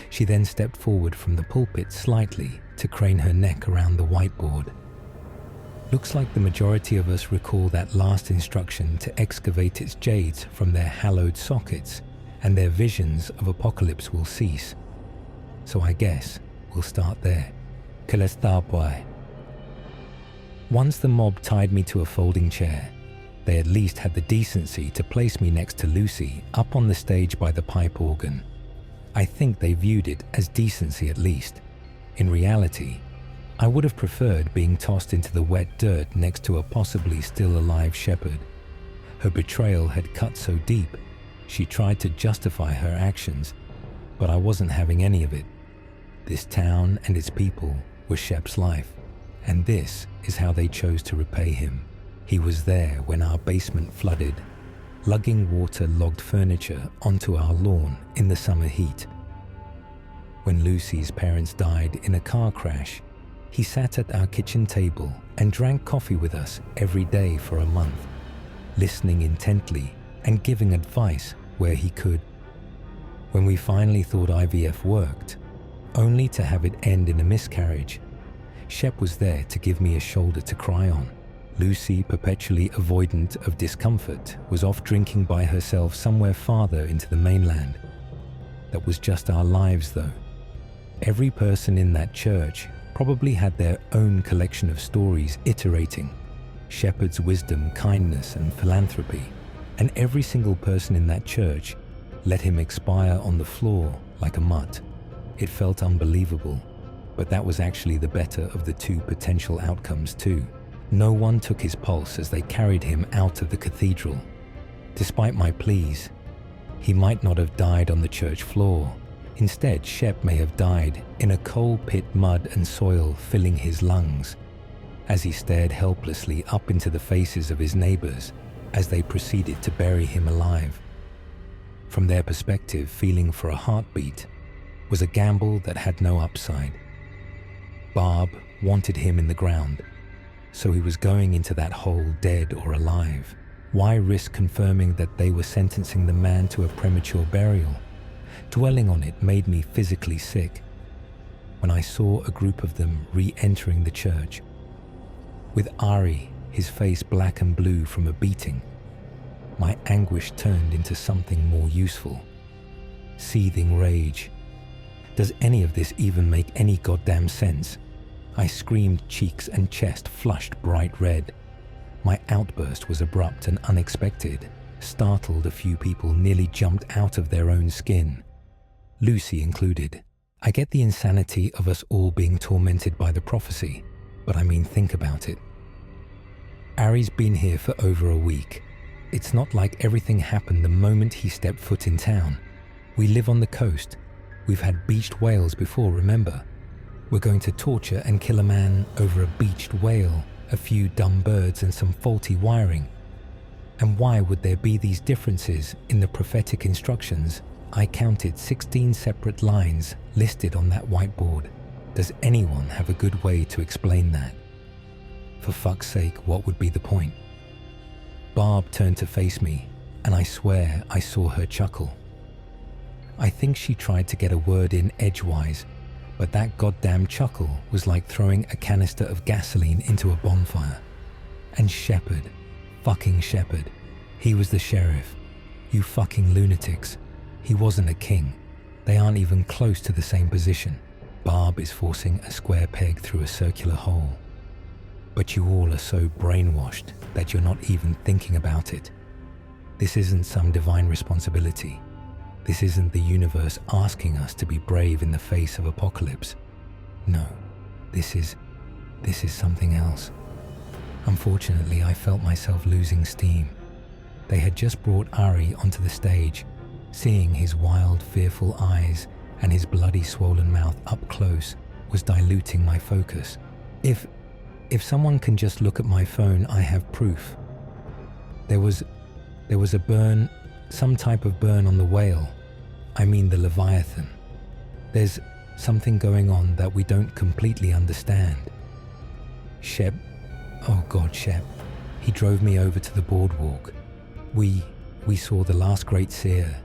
She then stepped forward from the pulpit slightly to crane her neck around the whiteboard. Looks like the majority of us recall that last instruction to excavate its jades from their hallowed sockets, and their visions of apocalypse will cease. So I guess we'll start there. Que les boy. Once the mob tied me to a folding chair, they at least had the decency to place me next to Lucy up on the stage by the pipe organ. I think they viewed it as decency at least. In reality, I would have preferred being tossed into the wet dirt next to a possibly still alive shepherd. Her betrayal had cut so deep, she tried to justify her actions, but I wasn't having any of it. This town and its people were Shep's life, and this is how they chose to repay him. He was there when our basement flooded, lugging water-logged furniture onto our lawn in the summer heat. When Lucy's parents died in a car crash, he sat at our kitchen table and drank coffee with us every day for a month, listening intently and giving advice where he could. When we finally thought IVF worked, only to have it end in a miscarriage, Shep was there to give me a shoulder to cry on. Lucy, perpetually avoidant of discomfort, was off drinking by herself somewhere farther into the mainland. That was just our lives, though. Every person in that church probably had their own collection of stories iterating. Shepherd's wisdom, kindness, and philanthropy. And every single person in that church let him expire on the floor like a mutt. It felt unbelievable, but that was actually the better of the two potential outcomes too. No one took his pulse as they carried him out of the cathedral. Despite my pleas, he might not have died on the church floor. Instead, Shep may have died in a coal pit, mud and soil filling his lungs, as he stared helplessly up into the faces of his neighbors as they proceeded to bury him alive. From their perspective, feeling for a heartbeat was a gamble that had no upside. Barb wanted him in the ground, so he was going into that hole dead or alive. Why risk confirming that they were sentencing the man to a premature burial? Dwelling on it made me physically sick. When I saw a group of them re-entering the church, with Ari, his face black and blue from a beating, my anguish turned into something more useful. Seething rage. Does any of this even make any goddamn sense? I screamed, cheeks and chest flushed bright red. My outburst was abrupt and unexpected, startled a few people nearly jumped out of their own skin. Lucy included. I get the insanity of us all being tormented by the prophecy, but I mean, think about it. Ari's been here for over a week. It's not like everything happened the moment he stepped foot in town. We live on the coast. We've had beached whales before, remember? We're going to torture and kill a man over a beached whale, a few dumb birds and some faulty wiring. And why would there be these differences in the prophetic instructions? I counted 16 separate lines listed on that whiteboard. Does anyone have a good way to explain that? For fuck's sake, what would be the point? Barb turned to face me, and I swear I saw her chuckle. I think she tried to get a word in edgewise, but that goddamn chuckle was like throwing a canister of gasoline into a bonfire. And Shepard, fucking Shepard, he was the sheriff. You fucking lunatics. He wasn't a king. They aren't even close to the same position. Barb is forcing a square peg through a circular hole. But you all are so brainwashed that you're not even thinking about it. This isn't some divine responsibility. This isn't the universe asking us to be brave in the face of apocalypse. No, this is something else. Unfortunately, I felt myself losing steam. They had just brought Ari onto the stage. Seeing his wild, fearful eyes and his bloody swollen mouth up close was diluting my focus. If someone can just look at my phone, I have proof. There was a burn, some type of burn on the whale. I mean the Leviathan. There's something going on that we don't completely understand. Shep, oh God, Shep. He drove me over to the boardwalk. We saw the last great seer.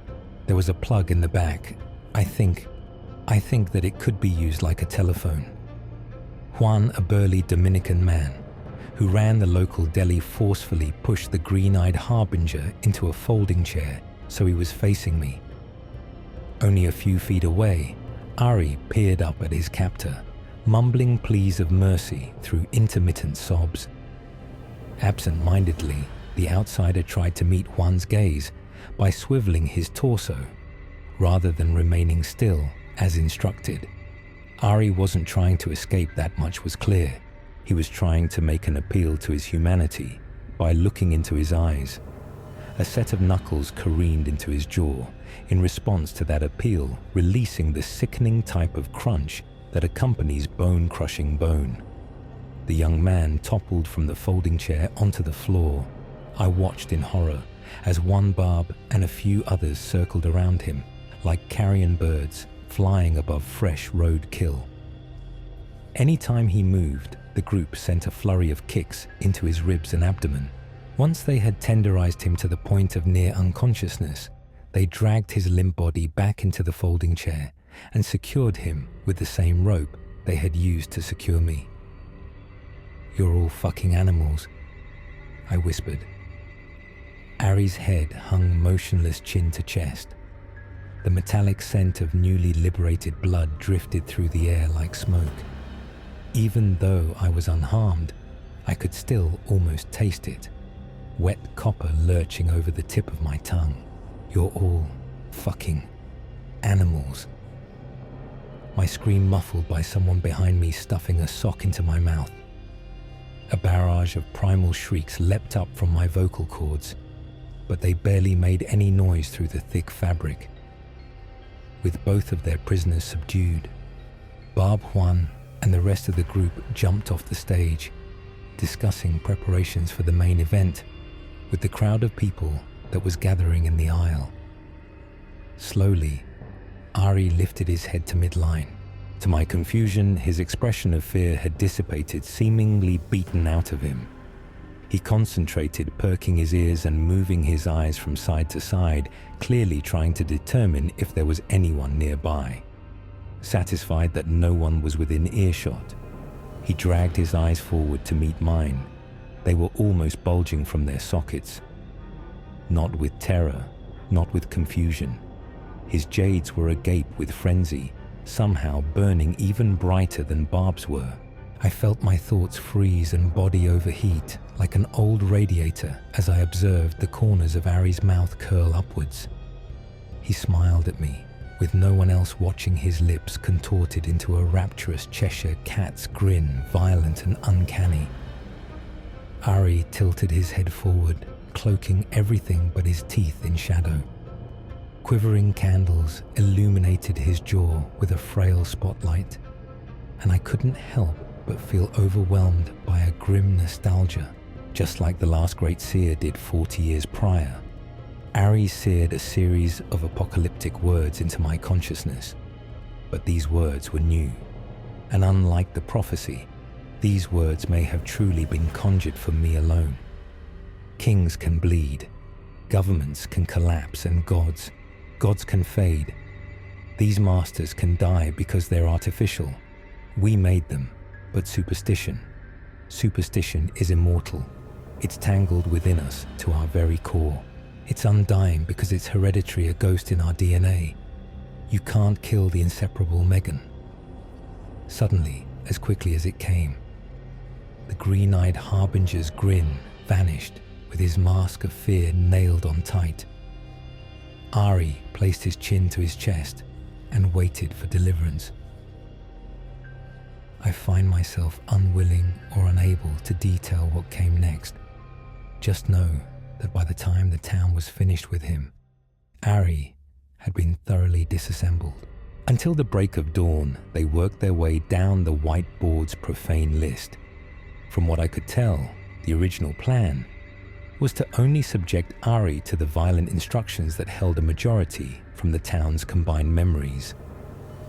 There was a plug in the back. I think that it could be used like a telephone. Juan, a burly Dominican man who ran the local deli, forcefully pushed the green-eyed harbinger into a folding chair so he was facing me. Only a few feet away, Ari peered up at his captor, mumbling pleas of mercy through intermittent sobs. Absent-mindedly, the outsider tried to meet Juan's gaze by swiveling his torso, rather than remaining still as instructed. Ari wasn't trying to escape, that much was clear. He was trying to make an appeal to his humanity by looking into his eyes. A set of knuckles careened into his jaw in response to that appeal, releasing the sickening type of crunch that accompanies bone-crushing bone. The young man toppled from the folding chair onto the floor. I watched in horror as one Barb and a few others circled around him like carrion birds flying above fresh roadkill. Anytime he moved, the group sent a flurry of kicks into his ribs and abdomen. Once they had tenderized him to the point of near unconsciousness, they dragged his limp body back into the folding chair and secured him with the same rope they had used to secure me. "You're all fucking animals," I whispered. Ari's head hung motionless chin to chest. The metallic scent of newly liberated blood drifted through the air like smoke. Even though I was unharmed, I could still almost taste it, wet copper lurching over the tip of my tongue. "You're all fucking animals." My scream muffled by someone behind me stuffing a sock into my mouth. A barrage of primal shrieks leapt up from my vocal cords, but they barely made any noise through the thick fabric. With both of their prisoners subdued, Barb, Juan, and the rest of the group jumped off the stage, discussing preparations for the main event with the crowd of people that was gathering in the aisle. Slowly, Ari lifted his head to midline. To my confusion, his expression of fear had dissipated, seemingly beaten out of him. He concentrated, perking his ears and moving his eyes from side to side, clearly trying to determine if there was anyone nearby. Satisfied that no one was within earshot, he dragged his eyes forward to meet mine. They were almost bulging from their sockets. Not with terror, not with confusion. His jades were agape with frenzy, somehow burning even brighter than Barb's were. I felt my thoughts freeze and body overheat like an old radiator as I observed the corners of Ari's mouth curl upwards. He smiled at me, with no one else watching. His lips contorted into a rapturous Cheshire cat's grin, violent and uncanny. Ari tilted his head forward, cloaking everything but his teeth in shadow. Quivering candles illuminated his jaw with a frail spotlight, and I couldn't help but feel overwhelmed by a grim nostalgia, Just like the last great seer did 40 years prior, Ari seared a series of apocalyptic words into my consciousness. But these words were new, and unlike the prophecy, these words may have truly been conjured for me alone. Kings can bleed, governments can collapse, and gods can fade. These masters can die because they're artificial. We made them, but superstition is immortal. It's tangled within us to our very core. It's undying because it's hereditary, a ghost in our DNA. You can't kill the inseparable Megan. Suddenly, as quickly as it came, the green-eyed harbinger's grin vanished with his mask of fear nailed on tight. Ari placed his chin to his chest and waited for deliverance. I find myself unwilling or unable to detail what came next. Just know that by the time the town was finished with him, Ari had been thoroughly disassembled. Until the break of dawn, they worked their way down the whiteboard's profane list. From what I could tell, the original plan was to only subject Ari to the violent instructions that held a majority from the town's combined memories.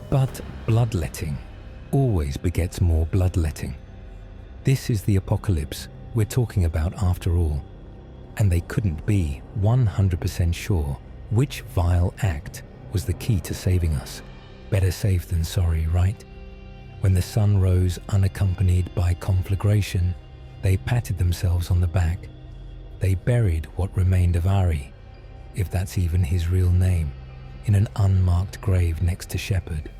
But bloodletting always begets more bloodletting. This is the apocalypse we're talking about after all, and they couldn't be 100% sure which vile act was the key to saving us. Better safe than sorry, right? When the sun rose unaccompanied by conflagration, they patted themselves on the back. They buried what remained of Ari, if that's even his real name, in an unmarked grave next to Shepherd.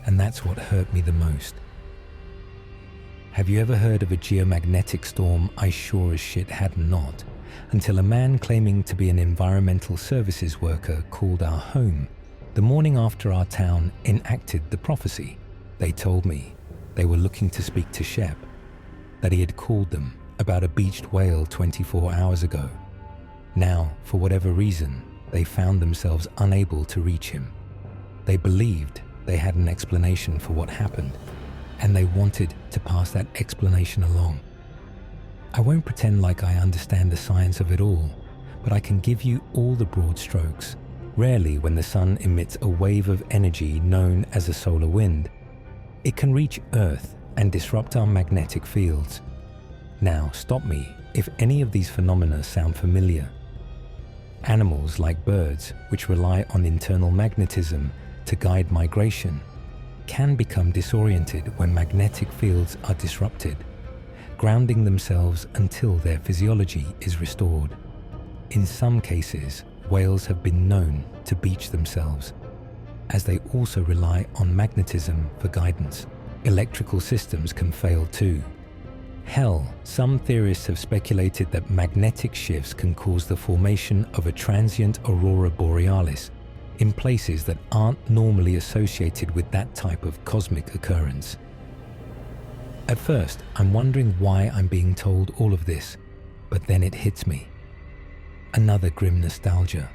And that's what hurt me the most. Have you ever heard of a geomagnetic storm? I sure as shit had not, until a man claiming to be an environmental services worker called our home the morning after our town enacted the prophecy. They told me they were looking to speak to Shep, that he had called them about a beached whale 24 hours ago. Now, for whatever reason, they found themselves unable to reach him. They believed they had an explanation for what happened, and they wanted to pass that explanation along. I won't pretend like I understand the science of it all, but I can give you all the broad strokes. Rarely, when the sun emits a wave of energy known as a solar wind, it can reach Earth and disrupt our magnetic fields. Now, stop me if any of these phenomena sound familiar. Animals like birds, which rely on internal magnetism to guide migration, can become disoriented when magnetic fields are disrupted, grounding themselves until their physiology is restored. In some cases, whales have been known to beach themselves, as they also rely on magnetism for guidance. Electrical systems can fail too. Hell, some theorists have speculated that magnetic shifts can cause the formation of a transient aurora borealis in places that aren't normally associated with that type of cosmic occurrence. At first, I'm wondering why I'm being told all of this, but then it hits me. Another grim nostalgia.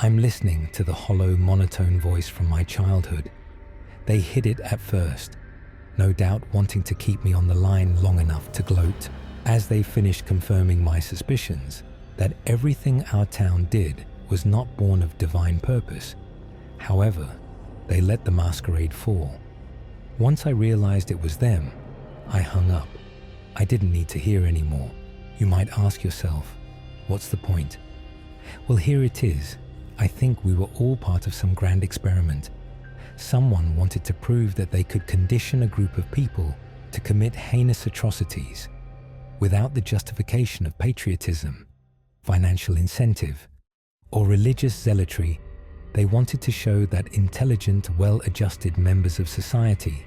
I'm listening to the hollow, monotone voice from my childhood. They hid it at first, no doubt wanting to keep me on the line long enough to gloat, as they finished confirming my suspicions that everything our town did was not born of divine purpose. However, they let the masquerade fall. Once I realized it was them, I hung up. I didn't need to hear anymore. You might ask yourself, what's the point? Well, here it is. I think we were all part of some grand experiment. Someone wanted to prove that they could condition a group of people to commit heinous atrocities without the justification of patriotism, financial incentive, or religious zealotry. They wanted to show that intelligent, well-adjusted members of society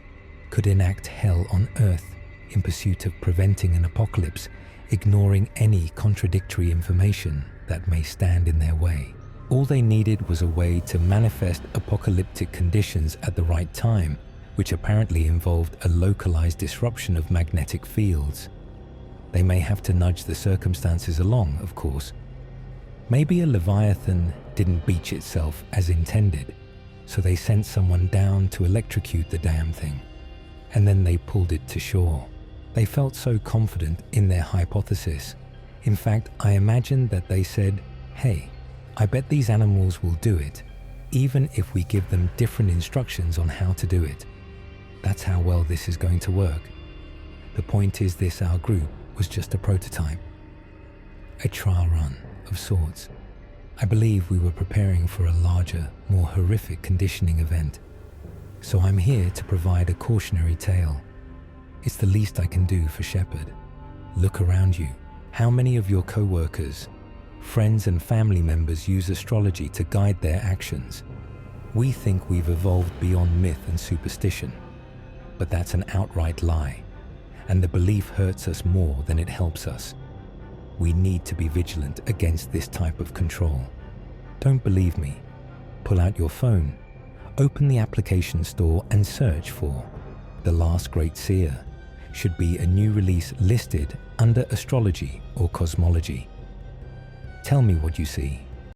could enact hell on earth in pursuit of preventing an apocalypse, ignoring any contradictory information that may stand in their way. All they needed was a way to manifest apocalyptic conditions at the right time, which apparently involved a localized disruption of magnetic fields. They may have to nudge the circumstances along, of course. Maybe a Leviathan didn't beach itself as intended, so they sent someone down to electrocute the damn thing, and then they pulled it to shore. They felt so confident in their hypothesis. In fact, I imagined that they said, "Hey, I bet these animals will do it, even if we give them different instructions on how to do it. That's how well this is going to work." The point is this: our group was just a prototype, a trial run of sorts. I believe we were preparing for a larger, more horrific conditioning event. So I'm here to provide a cautionary tale. It's the least I can do for Shepherd. Look around you. How many of your co-workers, friends and family members use astrology to guide their actions? We think we've evolved beyond myth and superstition, but that's an outright lie, and the belief hurts us more than it helps us. We need to be vigilant against this type of control. Don't believe me? Pull out your phone, open the application store and search for The Last Great Seer. Should be a new release listed under astrology or cosmology. Tell me what you see.